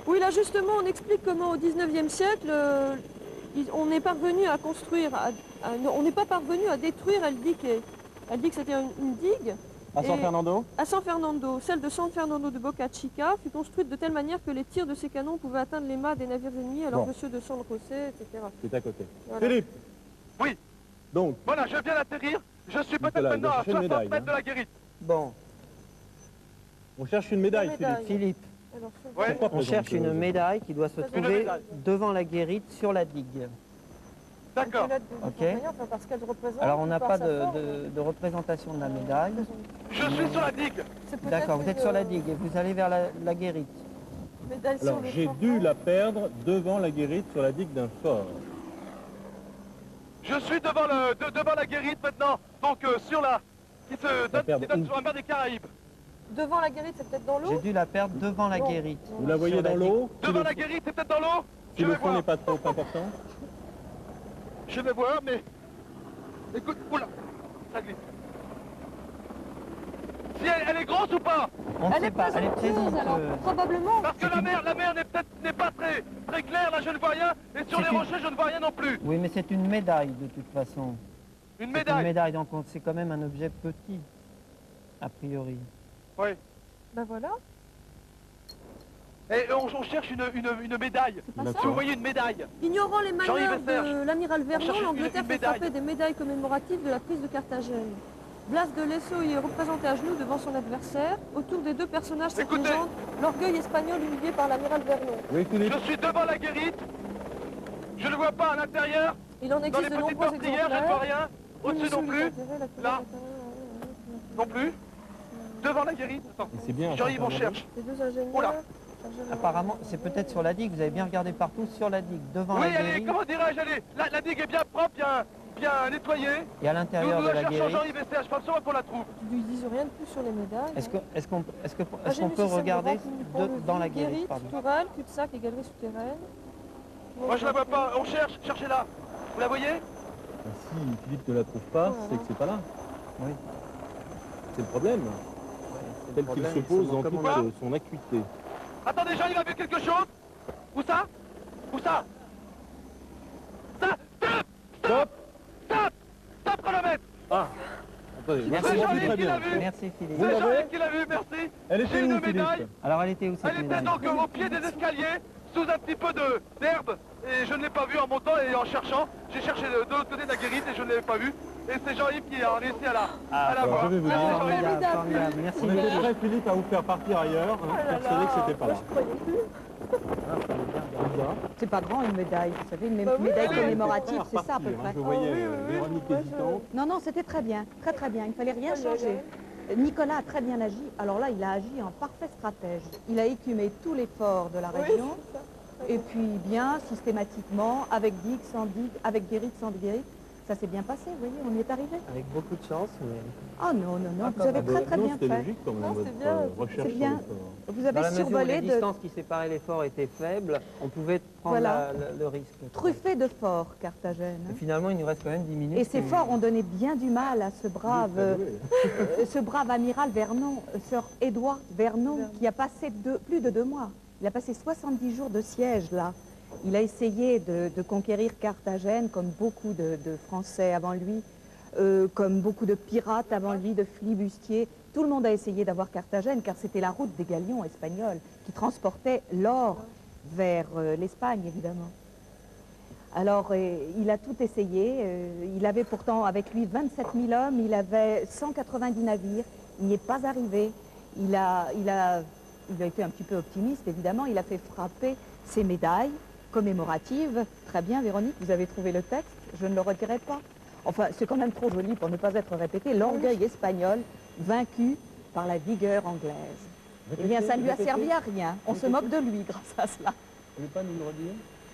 Oui, là justement, on explique comment au 19e siècle, on est parvenu à construire, on n'est pas parvenu à détruire El Dique. El Dique, c'était une digue À San Et Fernando? à San Fernando, celle de San Fernando de Boca Chica fut construite de telle manière que les tirs de ces canons pouvaient atteindre les mâts des navires ennemis, alors Bon. que ceux de San José, etc. C'est à côté. Voilà. Philippe, Oui, donc, voilà, je viens d'atterrir. Je suis peut-être Nicolas, il maintenant va à chercher une 60 médaille, mètres hein. de la guérite. Bon, on cherche une médaille, Une Philippe. médaille. Philippe, Alors, Ouais. Pourquoi on cherche présente, une médaille qui doit se Une trouver médaille. devant la guérite sur la digue. D'accord. Parce qu'elle représente. Alors on n'a par pas sa forme, de représentation de la médaille. Je suis sur la digue. c'est peut-être D'accord, vous une, êtes sur la digue et vous allez vers la guérite. médaille sur Alors, le j'ai fort. dû la perdre devant la guérite sur la digue d'un fort. Je suis devant, devant la guérite maintenant. Donc sur la... qui perdre donne où? sur la mer des Caraïbes. Devant la guérite, c'est peut-être dans J'ai l'eau. dû la perdre devant la Non. guérite. Vous la voyez Sur la dans digue. l'eau? Devant la guérite, c'est peut-être dans l'eau. Si Je le vais fond voir. n'est pas trop important. Je vais voir, mais... Écoute, oula, ça glisse. Si elle est grosse ou pas? On ne Elle sait est pas, elle est très présomptueuse, alors honteuse. probablement. Parce que la mer n'est pas très claire, là je ne vois rien. Et sur C'est les une- rochers, je ne vois rien non plus. Oui, mais c'est une médaille de toute façon. Une C'est une médaille. médaille, donc c'est quand même un objet petit, a priori. Oui. Ben voilà, Et on cherche une médaille. c'est pas ça. Si vous voyez une médaille. Ignorant les Jean-Yves manœuvres et Serge. de l'amiral On Vernon, cherche l'Angleterre une fait médaille. frapper des médailles commémoratives de la prise de Carthagène. Blas de Lesso y est représenté à genoux devant son adversaire. Autour des deux personnages cette Écoutez. légende, l'orgueil espagnol humilié par l'amiral Vernon. Oui, Philippe? Je suis devant la guérite. Je ne vois pas à l'intérieur. Il en Dans les existe de petites nombreux portières, je ne vois exemplaires. rien. Au-dessus non plus. Là. Non plus. Devant la guérite. Attends. Et c'est bien. à Jean-Yves, on San cherche. Les deux ingénieurs. Oula. Apparemment, c'est peut-être sur la digue, vous avez bien regardé partout sur la digue, devant Oui, la elle est, guérite comment dirais-je, la digue est bien propre, bien nettoyée. et à Nous l'intérieur de la la cherchons guérite. Jean-Yves et Serge, je pense sûrement qu'on la trouve. Ils lui disent rien de plus sur les médailles. Est-ce qu'on Moi, j'ai peut vu système de regarder renseignement pour le dans la Ville, guérite pardon. tourelle, cul-de-sac et galerie souterraine. Moi je la vois pas, on cherche, cherchez-la. Vous la voyez? Ah, si Philippe ne la trouve pas, Voilà. c'est que c'est pas là. Oui. C'est le problème. C'est le Tel qu'il problème, se pose c'est dans comme toute on a- son acuité. Attendez, Jean-Yves a vu quelque chose? Où ça? Où ça? Ça! Stop! Stop chronomètre! Ah! Attendez, Merci, moi, je Jean-Yves très qui l'a bien. vu. Merci Philippe. Vous C'est l'avez? Jean-Yves qui l'a vu, merci. Elle J'ai était une où, médaille. Philippe? Alors elle était où cette Elle était médaille donc au pied des escaliers, sous un petit peu d'herbe, et je ne l'ai pas vue en montant et en cherchant. J'ai cherché de l'autre côté de la guérite et je ne l'avais pas vue. Et c'est Jean-Yves qui a réussi à la alors, voir. je vais vous Merci, dire. Jean-Yves. Formidable, Formidable. formidable. Merci On était beaucoup. prêt, Philippe, à vous faire partir ailleurs, hein, persuadé que c'était pas là. Moi, je croyais plus. Bizarre. C'est pas grand une médaille, vous savez, une Bah oui, médaille oui. commémorative, c'est ça à Repartir, peu hein. près. Je voyais Ah oui, oui, oui. Véronique Moi, je- hésitante. Non, non, c'était très bien, très bien, il fallait rien Allez, changer. allez. Nicolas a très bien agi, alors là il a agi en parfait stratège. Il a écumé tous les forts de la Oui, région, c'est ça. et puis bien, systématiquement, avec digue, sans digue, avec guérite, sans guérite. Ça s'est bien passé, vous voyez, on y est arrivé. Avec beaucoup de chance, mais Ah non, non, non, Ah, vous avez Ah bah, très non, bien c'était fait. logique quand même, Non, votre c'est bien, recherche c'est sur bien. le fort. Vous dans avez la mesure où survolé les de distances qui séparaient les forts étaient faibles, on pouvait prendre Voilà. le risque. truffé de forts, Carthagène. Et finalement, il nous reste quand même 10 minutes. Et ces forts ont donné bien du mal à ce brave, ce brave amiral Vernon, Sir Edward Vernon, qui a passé plus de 2 mois. Il a passé 70 jours de siège là. Il a essayé de conquérir Carthagène comme beaucoup de Français avant lui, comme beaucoup de pirates avant lui, de flibustiers. Tout le monde a essayé d'avoir Carthagène car c'était la route des galions espagnols qui transportaient l'or vers l'Espagne évidemment. Alors, il a tout essayé. Il avait pourtant avec lui 27 000 hommes, il avait 190 navires. Il n'y est pas arrivé. Il a été un petit peu optimiste, évidemment. Il a fait frapper ses médailles commémoratives. Très bien, Véronique, vous avez trouvé le texte. Je ne le redirai pas. Enfin, c'est quand même trop joli pour ne pas être répété. L'orgueil espagnol vaincu par la vigueur anglaise. Eh bien, ça ne lui a servi à rien. On se moque de lui grâce à cela. Vous voulez pas nous le redire?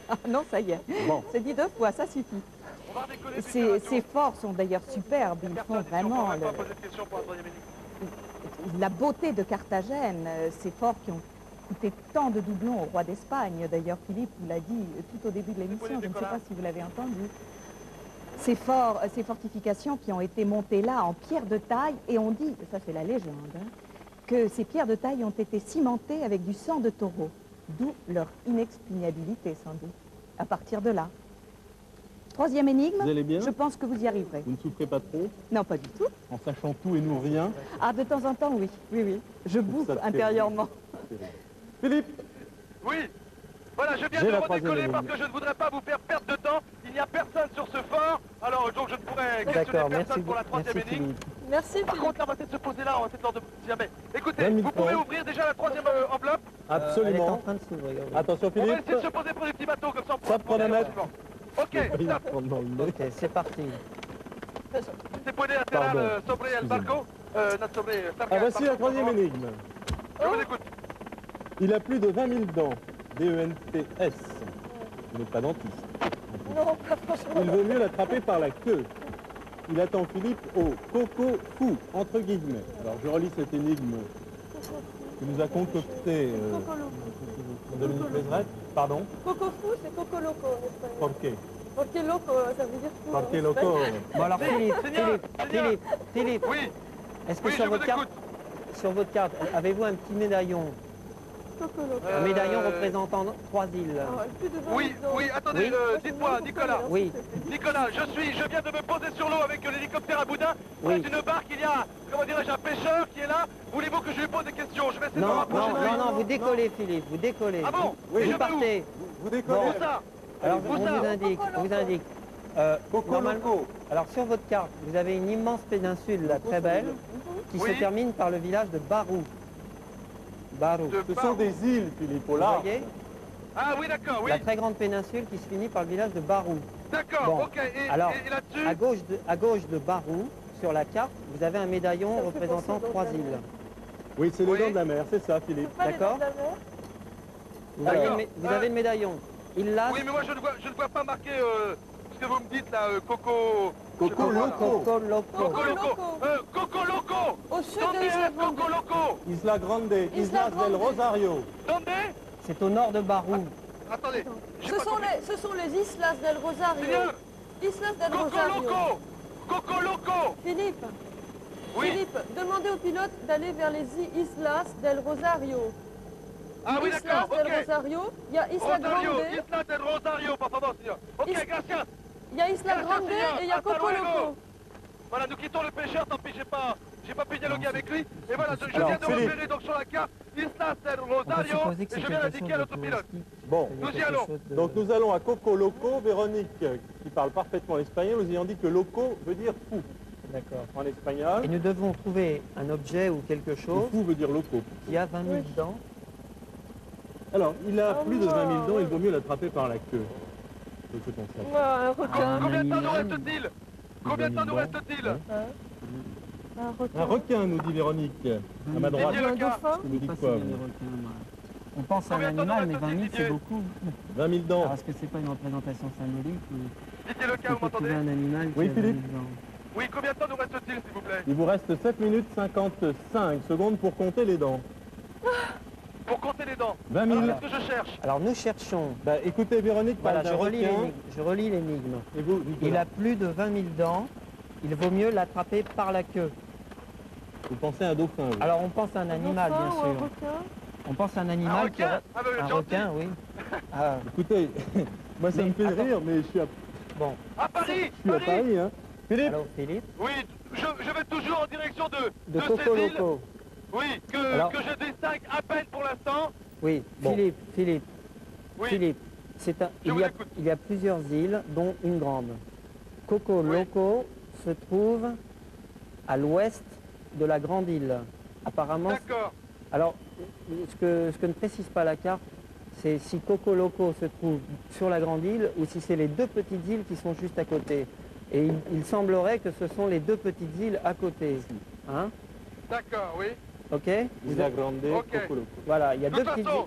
Ah non, ça y est. Bon. C'est dit 2 fois, ça suffit. On va décoller puis faire un tour. Ces forts sont d'ailleurs superbes. Ils font Personne, vraiment on va pas poser de questions pour Antoine Dominique. la beauté de Carthagène. Ces forts qui ont coûté tant de doublons au roi d'Espagne. D'ailleurs, Philippe vous l'a dit tout au début de l'émission. Je ne sais pas si vous l'avez entendu. Ces forts, ces fortifications qui ont été montées là en pierre de taille. Et on dit, ça c'est la légende, hein, que ces pierres de taille ont été cimentées avec du sang de taureau. D'où leur inexpugnabilité, sans doute, à partir de là. Troisième énigme, Vous allez bien? je pense que vous y arriverez. Vous ne souffrez pas trop? Non, pas du tout. En sachant tout et nous rien? Ah, de temps en temps, oui. Oui, oui. Je bouffe Ça te fait intérieurement. Philippe, Oui. Voilà, je viens J'ai de la troisième redécoller parce énigme. que je ne voudrais pas vous faire perdre de temps. Il n'y a personne sur ce fort, alors donc je ne pourrais questionner D'accord, merci, personne pour la troisième merci énigme. Philippe. Merci Par Philippe. contre, là, on va peut-être se poser là, on va peut-être leur demander si jamais. Écoutez, 20 000 vous pouvez francs. ouvrir déjà la troisième enveloppe. Elle est en absolument. train de s'ouvrir. oui. Attention On va Philippe. essayer de se poser pour les petits bateaux comme ça. on Ça pourra te chronomètre. prendre Ok, Il va stop. prendre dans le nez. Ok, c'est parti. Se puede alterar Pardon, sobre el barco. No, sobre Ah, voici la troisième énigme. Je vous écoute. Il a plus de 20 000 dents. D-E-N-T-S. Vous n'êtes pas dentiste. Non, pas franchement. Il vaut mieux l'attraper par la queue. Il attend Philippe au coco fou, entre guillemets. Alors je relis cette énigme que nous a concoctée Coco Loco. Dominique Mézeret. Pardon? Coco fou, c'est Coco Loco en espagnol. Porque? Porque Loco, ça veut dire fou. Porque en loco? espagnol. Bon alors Philippe, Seigneur, Philippe, Oui, est-ce que oui, je sur vous votre carte, écoute. avez-vous un petit médaillon? Coco Loco. Un médaillon représentant 3 îles. Ah, plus de 20 Oui, 000 ans. oui, attendez, Oui. Moi, je me dites-moi, demande Nicolas. pourquoi, Oui. Nicolas, je viens de me poser sur l'eau avec l'hélicoptère à boudin. Oui. Près d'une barque, il y a, comment dirais-je, un pêcheur qui est là. Voulez-vous que je lui pose des questions? Je vais essayer de me Non, rapprocher non, de lui. non, non, vous décollez Philippe, vous décollez. Ah bon? Oui, Et je Vous vais où? partez. Vous décollez? Où ça? Alors Où on ça? vous indique, on vous indique. Coco Normalement- loco. Alors sur votre carte, vous avez une immense péninsule là, très belle qui Oui. se termine par le village de Barou. Barou. De Ce Barou. sont des îles, Philippe, au Vous large. voyez Ah oui, d'accord, oui. La très grande péninsule qui se finit par le village de Barou. D'accord, Bon. ok. Et, Alors, et là-dessus? À gauche de Barou, sur la carte, vous avez un médaillon Ça me fait représentant penser aux 3 dents de la îles. mer. Oui, c'est les Oui. dents de la mer, c'est ça, Philippe. C'est pas les D'accord. dents de la mer. Vous avez, D'accord. vous avez le médaillon. Il l'a. Oui, mais moi je ne vois pas marqué ce que vous me dites là, Coco... Coco je sais pas quoi, là. loco. Coco Loco. Coco Loco. Loco. Coco Loco. Au sud Donde de Isla est Coco Grande. Loco? Isla Grande, Isla Islas del Grande. Rosario. Donde? C'est au nord de Barou. Attendez. j'ai Ce pas sont compris. ce sont les Islas del Rosario. Seigneur, Islas del Coco Rosario. Loco. Coco Loco. Philippe, Oui. Philippe, demandez au pilote d'aller vers les Islas del Rosario. Ah oui, Islas d'accord, del ok. Rosario, il y a Isla Rosario, Grande, Isla del Rosario, por favor, señor. Ok, Is- gracias. il y a Isla Gracias, Grande señor. et il y a Hasta Coco luego. Loco. Voilà, nous quittons le pêcheur, tant pis, j'ai pas pu dialoguer avec lui. Et voilà, je Alors, viens de Philippe. repérer donc sur la carte Isla del On peut Rosario supposer que et c'est je viens quelque d'indiquer à chose de l'autopilote. touristique. Bon, Nous y Quelque allons. chose de- donc nous allons à Coco Loco. Véronique, qui parle parfaitement l'espagnol, nous ayant dit que loco veut dire fou D'accord. en espagnol. Et nous devons trouver un objet ou quelque Et chose fou veut dire loco. qui a 20 000 dents. Alors, il a Oh plus de 20 000 non. dents, il vaut mieux l'attraper par la queue. C'est ce qu'on sait. Un requin. Combien de temps nous animal. reste-t-il? Combien de temps nous reste-t-il? Un requin. Un requin, nous dit Véronique, à ma droite. Didier Un Leca. dauphin. Vous me dites Pas quoi, si vous les requins, moi. On pense à un Combien de temps animal, nous mais 20 000 reste-t-il, c'est beaucoup. 20 000 dents. Alors, est-ce que c'est pas une représentation symbolique ou Didier est-ce Leca, qu'on vous peut trouver m'entendez? un animal qui Oui, a 20 000 Philippe. dents? Oui, combien de temps nous reste-t-il, s'il vous plaît? Il vous reste 7 minutes 55 secondes pour compter les dents. Pour compter les dents. 20 000. Alors, qu'est-ce que je cherche? Alors nous cherchons. Bah, écoutez, Véronique Voilà, parle d'un requin. je relis l'énigme. Et vous, Il Nicolas, a plus de 20 000 dents. Il vaut mieux l'attraper par la queue. vous pensez à un dauphin, vous. Alors on pense à un animal, dauphin bien ou un sûr. requin. On pense à un Un animal qui requin? aurait... Ah, mais Un gentil. requin, oui. Ah, Écoutez, moi ça Mais me fait attends. rire, mais je suis à, bon, À Paris! je suis à Paris, hein. Philippe, alors Philippe, Oui, je vais toujours en direction de de Coco ces îles. Loco. Oui, Alors- que je distingue à peine pour l'instant. Oui, Bon. Philippe, Oui. Philippe. Je vous écoute. Il y a plusieurs îles, dont une grande. Coco Oui. Loco se trouve à l'ouest de la grande île. Apparemment, D'accord. alors, ce que ne précise pas la carte, c'est si Coco Loco se trouve sur la grande île ou si c'est les deux petites îles qui sont juste à côté. Et il semblerait que ce sont les deux petites îles à côté. Hein? D'accord, oui. Ok? Isla Grande, Ok. Coco Loco. Voilà, il y a De deux toute petites façon,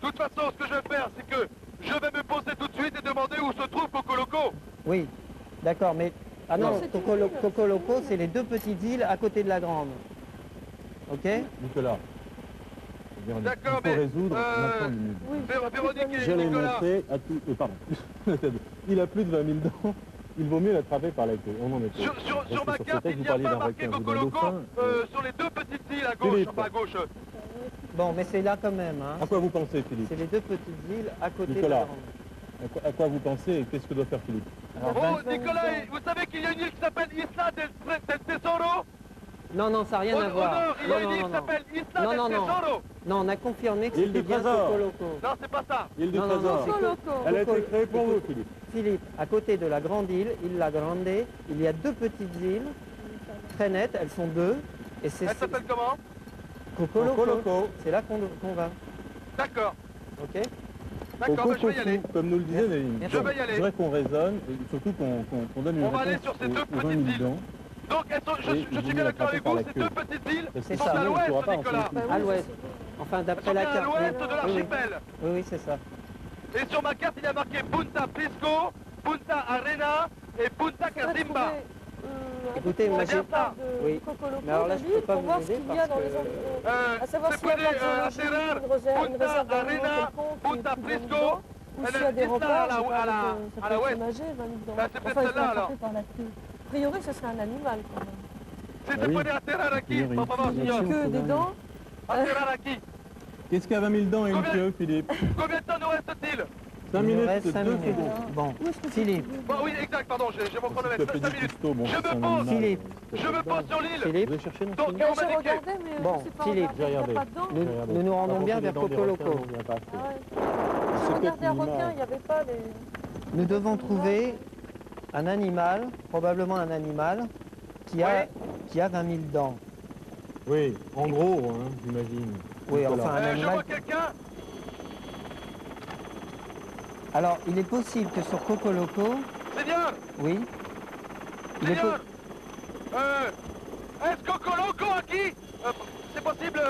îles. ce que je vais faire, c'est que je vais me poser tout de suite et demander où se trouve Coco Loco. Oui, d'accord, mais... Ah non, Non, c'est Coco, une île. Coco Loco, c'est les deux petites îles à côté de la grande. Ok? Nicolas. Véronique, D'accord, il faut mais, résoudre maintenant l'énigme. Oui. Véronique et Je l'ai Nicolas. noté à tout... pardon. Il a plus de 20 000 dents. Il vaut mieux l'attraper par la queue. On en est Sur ma ce carte, texte, il vous n'y a parliez pas d'un marqué requin, vous Coco d'un Loco dauphin. sur les deux petites îles à gauche, Philippe. enfin à gauche. Bon, mais c'est là quand même, hein. À quoi vous pensez, Philippe? C'est les deux petites îles à côté Nicolas. de la grande. À quoi vous pensez et qu'est-ce que doit faire Philippe? Oh, Nicolas, vous savez qu'il y a une île qui s'appelle Isla del Tesoro? Non, non, ça n'a rien Au à voir. nord, il y a Non, une île non, qui non. s'appelle Isla Non, del non, non. Tesoro. Non, on a confirmé que Île c'était du bien Trésor. Coco Loco. Non, c'est pas ça. Île du Non, non, non, Trésor. c'est Coco que- Loco. Elle a été créée pour vous, Philippe. Philippe, à côté de la grande île, Île Grande, il y a deux petites îles, très nettes, elles sont deux. Et c'est Elle s'appelle comment? Coco Coco Loco. Loco. C'est là qu'on va. D'accord, Ok? d'accord, Coco bah, je vais y aller. Fou, comme nous le disait Néline. Merci. Je vais y aller. Je voudrais qu'on raisonne et surtout qu'on donne une On va aller réponse sur ces aux deux 20 petites 000 îles. dents. Donc, elles sont, Et je vous suis voulez bien d'accord attraper avec par vous, la ces queue. deux petites îles Parce que C'est sont ça. à sinon, on l'ouest, pourra pas en Nicolas. faire plus. À l'ouest. Enfin, Elles d'après sont la bien à carte. l'ouest oui. de l'archipel. Oui, oui, c'est ça. Et sur ma carte, il y a marqué Punta Prisco, Punta Arena et Punta Casimba. Écoutez, moi, C'est bien ça. Oui. Coco Loco Mais alors là, de je l'île peux pas pour vous voir ce aider qu'il y a parce dans les que- environs. À savoir C'est s'il y a de posé la à zoologie, Terrar, une réserve Punta d'animaux Arena, quelconque, Punta qui est Prisco, dedans, ou s'il y a des Isla repas, à la- je sais pas, à la- ça à peut la être ouest. imagé, 20 000 dents. Bah, c'est Enfin, peut-être il faut celle-là, l'attraper par la queue. A priori, ce serait un animal quand même. Si Bah se oui. puede aterrar aquí, Oui, por favor, oui. señor. Une queue, des dents. Aterrar aquí. Qu'est-ce qu'il y a 20 000 dents et une Combien queue, Philippe? Combien de temps nous reste-t-il? 5 Il nous minutes, reste 2 5 minutes. secondes. Bon, Où est-ce que Philippe. Bon, oui, exact, pardon, j'ai mon chronomètre. S'il te 5 plaît, minutes. Cousteau, bon, Je c'est me un pose. animal, Philippe. Je me pose sur l'île. Philippe, Vous allez chercher non Donc, Ben, on m'a j'ai dit que... regardé, mais Bon, je sais pas Philippe, regarder, il n'y a regardé. pas de dents. Nous- Regardez. nous nous rendons Par contre, bien les vers dents des Coco requins, Loco. on vient pas assez. Ah ouais. C'est J'ai regardé un peut-être une requin, image. il n'y avait pas les... nous devons trouver un animal, probablement un animal, qui a 20 000 dents. Oui, en gros, hein, j'imagine. Oui, Nicolas. enfin, un je animal. vois quelqu'un. Alors, il est possible que sur Coco Loco, Seigneur, oui, il est po- Seigneur. Est-ce Coco Loco aquí? C'est possible,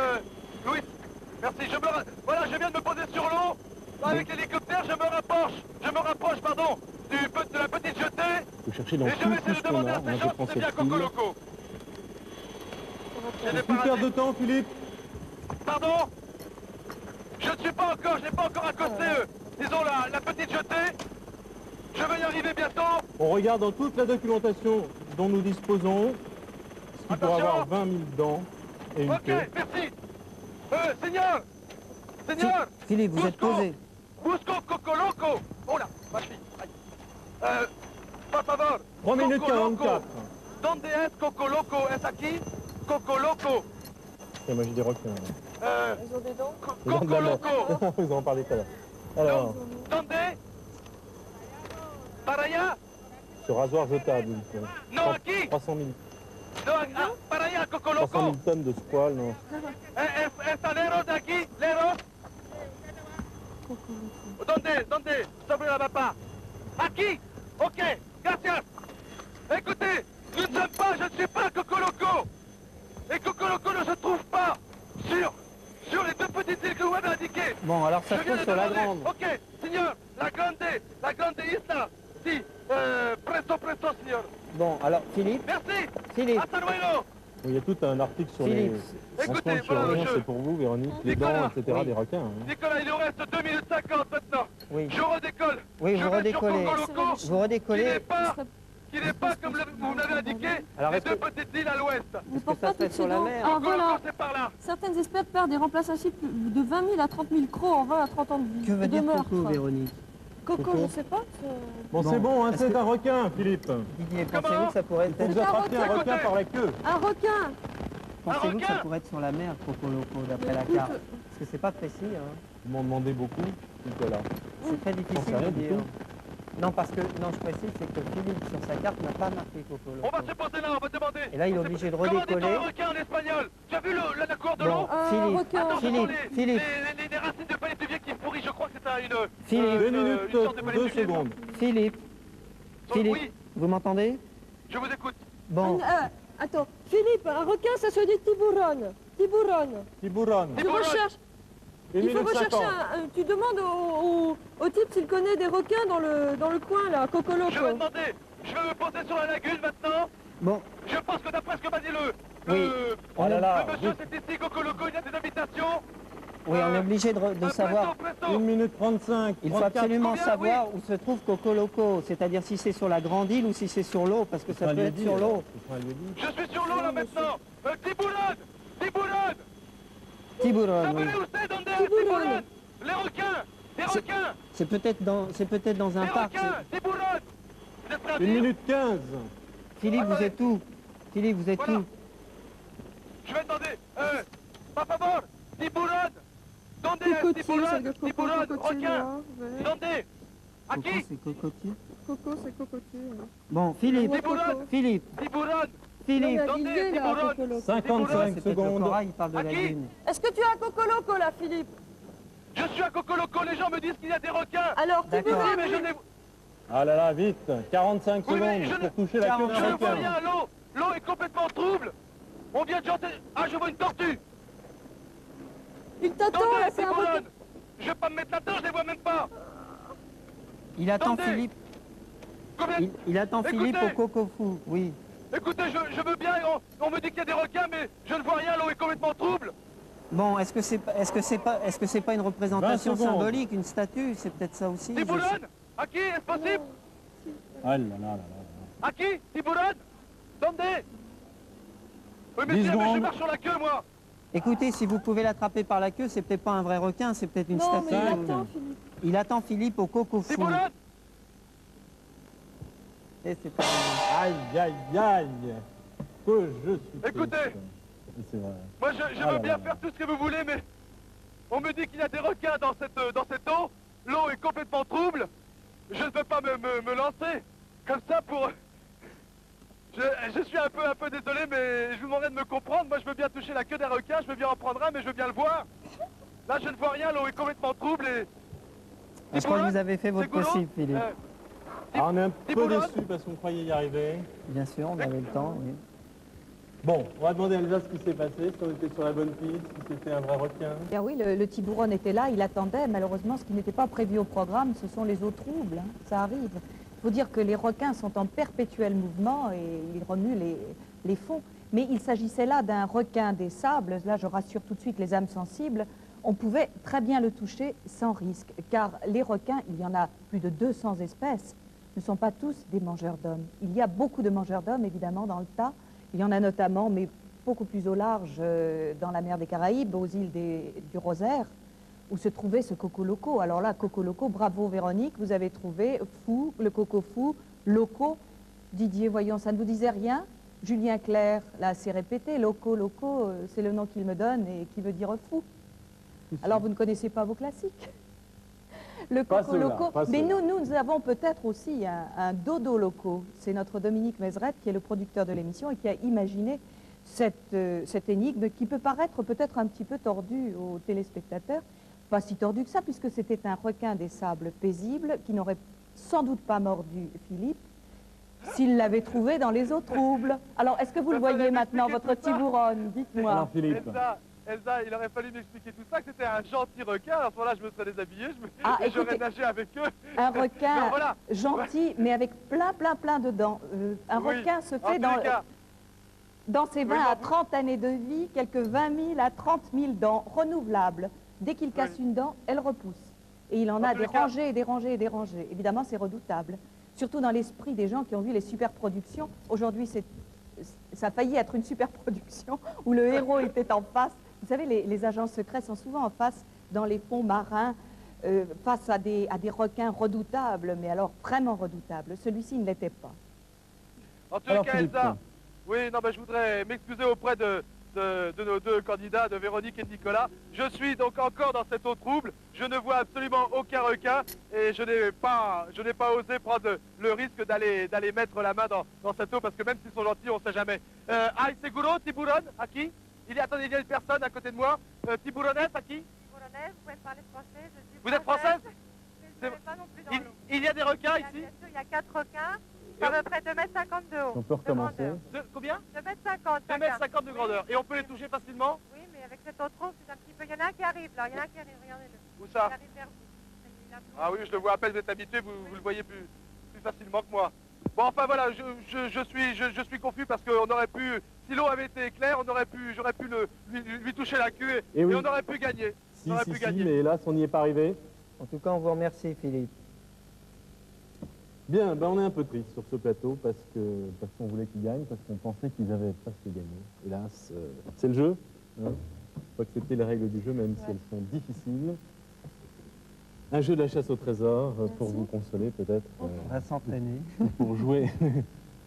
Louis. Merci, voilà, je viens de me poser sur l'eau. Avec l'hélicoptère, je me rapproche, pardon, de la petite jetée. Faut chercher dans Et je vais tout essayer ce de qu'on demander a. à Moi, ces je gens prends si c'est bien cette Coco fille. Loco. Je n'ai Plus pas perdre raté. de temps, Philippe. Pardon? Je n'ai pas encore accosté, disons, la petite jetée. Je vais y arriver bientôt. On regarde dans toute la documentation dont nous disposons, ce qui pourrait Attention. avoir 20 000 dents et une Ok, queue. merci. Seigneur, Philippe, vous êtes Busco. posé. Busco Coco Loco. Oh là, ma cheville. Aïe. Por favor. 3 minutes Coco Loco. 44. Donde es Coco Loco? Est aquí? Coco Loco. C'est la magie des requins. Ils ont des dents. Les dents de Coco la mer. Loco. Ils en ont parlé tout à l'heure. Alors, Donde? Para allá? ce rasoir jetable, No, aquí. 300 000, No, para allá, Coco 300 000 Loco. tonnes de squales, non. ¿Está Leros de aquí? ¿Leros? ¿Dónde? Sobre la mapa. Aquí. Ok, gracias. Écoutez, je ne suis pas Coco Loco. Et Coco Loco ne se trouve pas sur les deux petites îles que vous m'avez indiquées. Bon, alors ça Je se viens trouve de sur la demander. grande. Ok, signor, la grande isla. Si, presto, signor. Bon, alors Philippe, Merci. Philippe, Hasta luego. Il y a tout un article sur Philippe. les... Écoutez, Franchement, voilà, rien, monsieur. c'est pour vous, Véronique, les Nicolas. dents, etc., Oui. des requins. Hein. Nicolas, il nous reste 2 minutes 50 maintenant. oui, Je redécolle. oui, Je vous vais sur redécollez. Coco Loco, Vous qui n'est redécollez. pas, comme vous l'avez indiqué, Alors, les est-ce deux que- petites îles à l'ouest. Ne porte ça pas serait toutes sur ces la dents. mer Ah Coco voilà. Loco, c'est par là. Certaines espèces perdent des remplaçants de 20 000 à 30 000 crocs en 20 à 30 ans de vie. Que veut de dire meurtre. Coco, Véronique? Coco, Coco. je sais pas. Bon, Bon, c'est bon, hein, est-ce c'est que- un requin, Philippe. Didier, Comment pensez-vous que ça pourrait Il faut que être... vous attrapiez un Écoutez. requin par la queue. Un requin. Pensez-vous que ça requin pourrait être sur la mer, Coco Loco, d'après la Écoute, carte? Parce que c'est pas précis, hein. Ils m'ont demandé beaucoup, Nicolas. C'est très J'en sais difficile rien de du dire. tout. Non, parce que, non, je précise, c'est que Philippe, sur sa carte, n'a pas marqué Coco On va Loco. se poser là, on va demander. Et là, il est obligé de Comment dit-on redécoller. un requin en espagnol? Tu as vu la cour de Bon, l'eau? Un Philippe, requin. Attends, Philippe, ce sont Philippe. les racines de palétuvier qui pourrissent, je crois que c'est une... Philippe. 2 une minutes, sorte de 2 palétuvier. secondes. Philippe, Philippe, Oui, vous m'entendez? je vous écoute. Bon, Attends, Philippe, un requin, ça se dit tiburon. Tiburon. Tiburon. Tu Tiburon. recherches. 1 Il faut minute rechercher 50. tu demandes au type s'il connaît des requins dans le coin là, Coco Je vais Loco. demander, je vais me poser sur la lagune maintenant. bon, Je pense que d'après ce que m'a dit Oui. Oh là là, le monsieur, c'est ici, Coco Loco, il y a des habitations. oui, on est obligé de savoir. Presto. 1 minute 35. Il faut 34. absolument Combien? savoir où se trouve Coco Loco, c'est-à-dire si c'est sur la grande île ou si c'est sur l'eau, parce que Ce ça sera peut lieu être dit, sur alors. l'eau. Ce sera lieu dit. Je suis sur l'eau là maintenant. Tiburon. Tiburon, oui. Savez-vous où c'est, donde Tiburon. Tiburon? Les requins. Des requins! C'est peut-être dans un Des parc. requins! Des bourrottes! Vous êtes prêts à 1 dire? minute 15. Philippe, vous Attendez. êtes où? Philippe, vous êtes Voilà. où? Je vais demander. Par favor! Tiburon! Donde es Cocotier, ça veut tiburon? dire coco, Tiburon! cocotier Requin! noir, vert. Donde? À Coco, qui? c'est cocotier. Coco, c'est cocotier. hein. Bon, Philippe, Ouais, Tiburon! coco. Philippe, Tiburon! Non, il y Philippe. a Attendez, l'idée, là, Tiburon. Coco Loco. 55 C'est peut-être le secondes. corail, il parle de À la qui? lune. Est-ce que tu as un Coco Loco, là, Philippe? Je suis à Cocoloco, les gens me disent qu'il y a des requins! Alors, D'accord. Tiburon, Oui, mais je n'ai Ah là là, vite. 45 Oui, mais secondes je ne- pour toucher la queue je d'un ne vois requin. rien, l'eau est complètement trouble! On vient de chanter... Ah, je vois une tortue! il t'attend, Attendez, là, c'est un Tiburon! requin. Je vais pas me mettre là-dedans, je les vois même pas! Il attend Attendez. Philippe. Combien... Il attend Philippe Écoutez. au Coco Fou, oui. Écoutez, je veux bien, on me dit qu'il y a des requins, mais je ne vois rien, l'eau est complètement trouble! Bon, est-ce que c'est pas une représentation 20 secondes. symbolique, une statue? C'est peut-être ça aussi. je Tiburon? sais- À qui? Est-ce possible? Ah là là là là. À qui? Tiburon? Donde? Oui, 10 mais je secondes. marche sur la queue, moi! Écoutez, si vous pouvez l'attraper par la queue, c'est peut-être pas un vrai requin, c'est peut-être une Non, mais statue. il attend, Philippe. Il attend Philippe au Coco Fou. Tiburon? Et c'est pas... Aïe, aïe, aïe. Que je suis Écoutez. triste. Et c'est vrai. Moi, je Ah veux là bien là. faire tout ce que vous voulez, mais on me dit qu'il y a des requins dans cette eau. L'eau est complètement trouble. Je ne peux pas me lancer comme ça pour... Je suis un peu désolé, mais je vous demanderai de me comprendre. Moi, je veux bien toucher la queue d'un requin, je veux bien en prendre un, mais je veux bien le voir. Là, je ne vois rien, l'eau est complètement trouble et... Je crois que vous avez fait votre C'est goulot possible, Philippe. Ah, on est un peu Tiburon. déçus parce qu'on croyait y arriver. Bien sûr, on avait le temps, oui. Bon, on va demander à Elsa ce qui s'est passé, si on était sur la bonne piste, si c'était un vrai requin. Bien oui, le tiburon était là, il attendait. Malheureusement, ce qui n'était pas prévu au programme, ce sont les eaux troubles. Hein. Ça arrive. Il faut dire que les requins sont en perpétuel mouvement et ils remuent les fonds. Mais il s'agissait là d'un requin des sables. Là, je rassure tout de suite les âmes sensibles. On pouvait très bien le toucher sans risque, car les requins, il y en a plus de 200 espèces, ne sont pas tous des mangeurs d'hommes. Il y a beaucoup de mangeurs d'hommes, évidemment, dans le tas. Il y en a notamment, mais beaucoup plus au large, dans la mer des Caraïbes, aux îles du Rosaire, où se trouvait ce Coco Loco. Alors là, Coco Loco, bravo Véronique, vous avez trouvé fou, le Coco Fou, Loco. Didier, voyons, ça ne vous disait rien? Julien Clerc, là, c'est répété, Loco, Loco, c'est le nom qu'il me donne et qui veut dire fou. Alors vous ne connaissez pas vos classiques? Le Pas Coco ceux-là, Loco. pas Mais ceux-là. nous avons peut-être aussi un Dodo Loco. C'est notre Dominique Mézeret qui est le producteur de l'émission et qui a imaginé cette énigme qui peut paraître peut-être un petit peu tordue aux téléspectateurs. Pas si tordue que ça, puisque c'était un requin des sables paisibles qui n'aurait sans doute pas mordu Philippe s'il l'avait trouvé dans les eaux troubles. Alors, est-ce que vous le Ça fallait voyez maintenant, m'expliquer votre tout ça. tiburon? Dites-moi. Alors Philippe, Elsa, il aurait fallu m'expliquer tout ça, que c'était un gentil requin. À ce moment-là, je me serais déshabillé, Ah, et j'aurais écoutez, nagé avec eux. un requin Non, voilà. gentil, mais avec plein de dents. Un Oui. requin se En fait tous les cas, dans ses 20 Oui, à non, 30 années de vie, quelques 20 000 à 30 000 dents renouvelables. Dès qu'il casse Oui. une dent, elle repousse. Et il en En a tous des les cas- rangées et des rangées et des rangées. Évidemment, c'est redoutable. Surtout dans l'esprit des gens qui ont vu les superproductions. Aujourd'hui, ça a failli être une superproduction où le héros était en face. Vous savez, les agents secrets sont souvent en face dans les fonds marins, face à des requins redoutables, mais alors vraiment redoutables. Celui-ci ne l'était pas. en tous Alors, les cas, Philippe. Elsa, oui, non, je voudrais m'excuser auprès de nos deux candidats, de Véronique et de Nicolas. Je suis donc encore dans cette eau trouble. Je ne vois absolument aucun requin et je n'ai pas osé prendre le risque d'aller mettre la main dans cette eau parce que même s'ils sont gentils, on ne sait jamais. Hay seguro, tiburon, à qui? Il y a une personne à côté de moi. Tiburonès, à qui? Polonaise, vous pouvez parler français, je suis Vous êtes française? Mais je ne vais pas non plus dans l'eau. Il y a des requins Il y a, ici? bien sûr, il y a 4 requins, à peu près 2,50 m de haut. on peut de recommencer. grandeur. Combien? 2,50 m 2,50 m de grandeur. Et on peut les toucher facilement? Oui, mais avec cette eau trouble, c'est un petit peu... Il y en a un qui arrive là, il y en a un qui arrive, regardez-le. Où Il ça? arrive vers vous. Il a Ah oui, je le vois à peine, vous êtes habitué, vous le voyez plus facilement que moi. Bon, enfin voilà, je suis confus parce qu'on aurait pu, si l'eau avait été claire, j'aurais pu lui toucher la queue Eh et oui. on aurait pu gagner. Si, on aurait si, pu si, gagner. mais hélas, on n'y est pas arrivé. En tout cas, on vous remercie, Philippe. Bien, ben on est un peu triste sur ce plateau parce qu'on voulait qu'ils gagnent, parce qu'on pensait qu'ils avaient presque gagné. Hélas, c'est le jeu. Hein. Il faut accepter les règles du jeu, même si elles sont difficiles. Un jeu de la chasse au trésor pour vous consoler peut-être, On va s'entraîner. pour jouer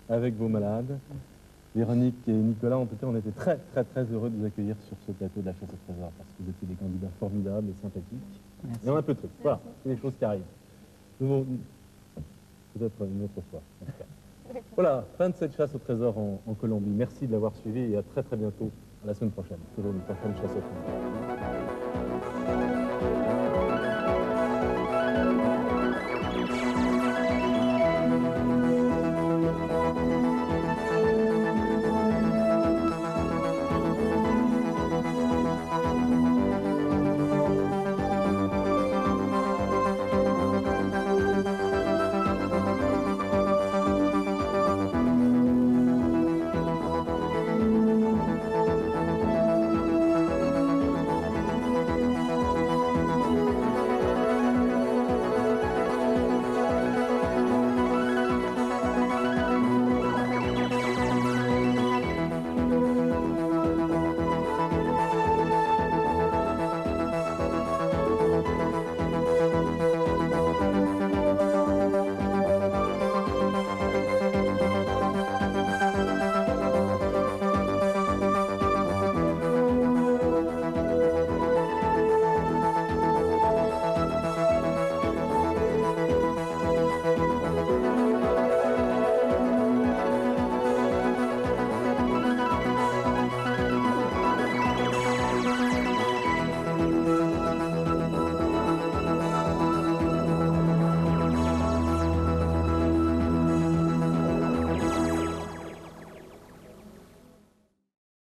avec vos malades. Véronique et Nicolas, en tout cas, on était très heureux de vous accueillir sur ce plateau de la chasse au trésor parce que vous étiez des candidats formidables et sympathiques. Merci. Et on a un peu de trucs. Voilà, c'est des choses qui arrivent. Peut-être une autre fois. En tout cas. Voilà, fin de cette chasse au trésor en Colombie. Merci de l'avoir suivi et à très bientôt, à la semaine prochaine, pour une prochaine chasse au trésor.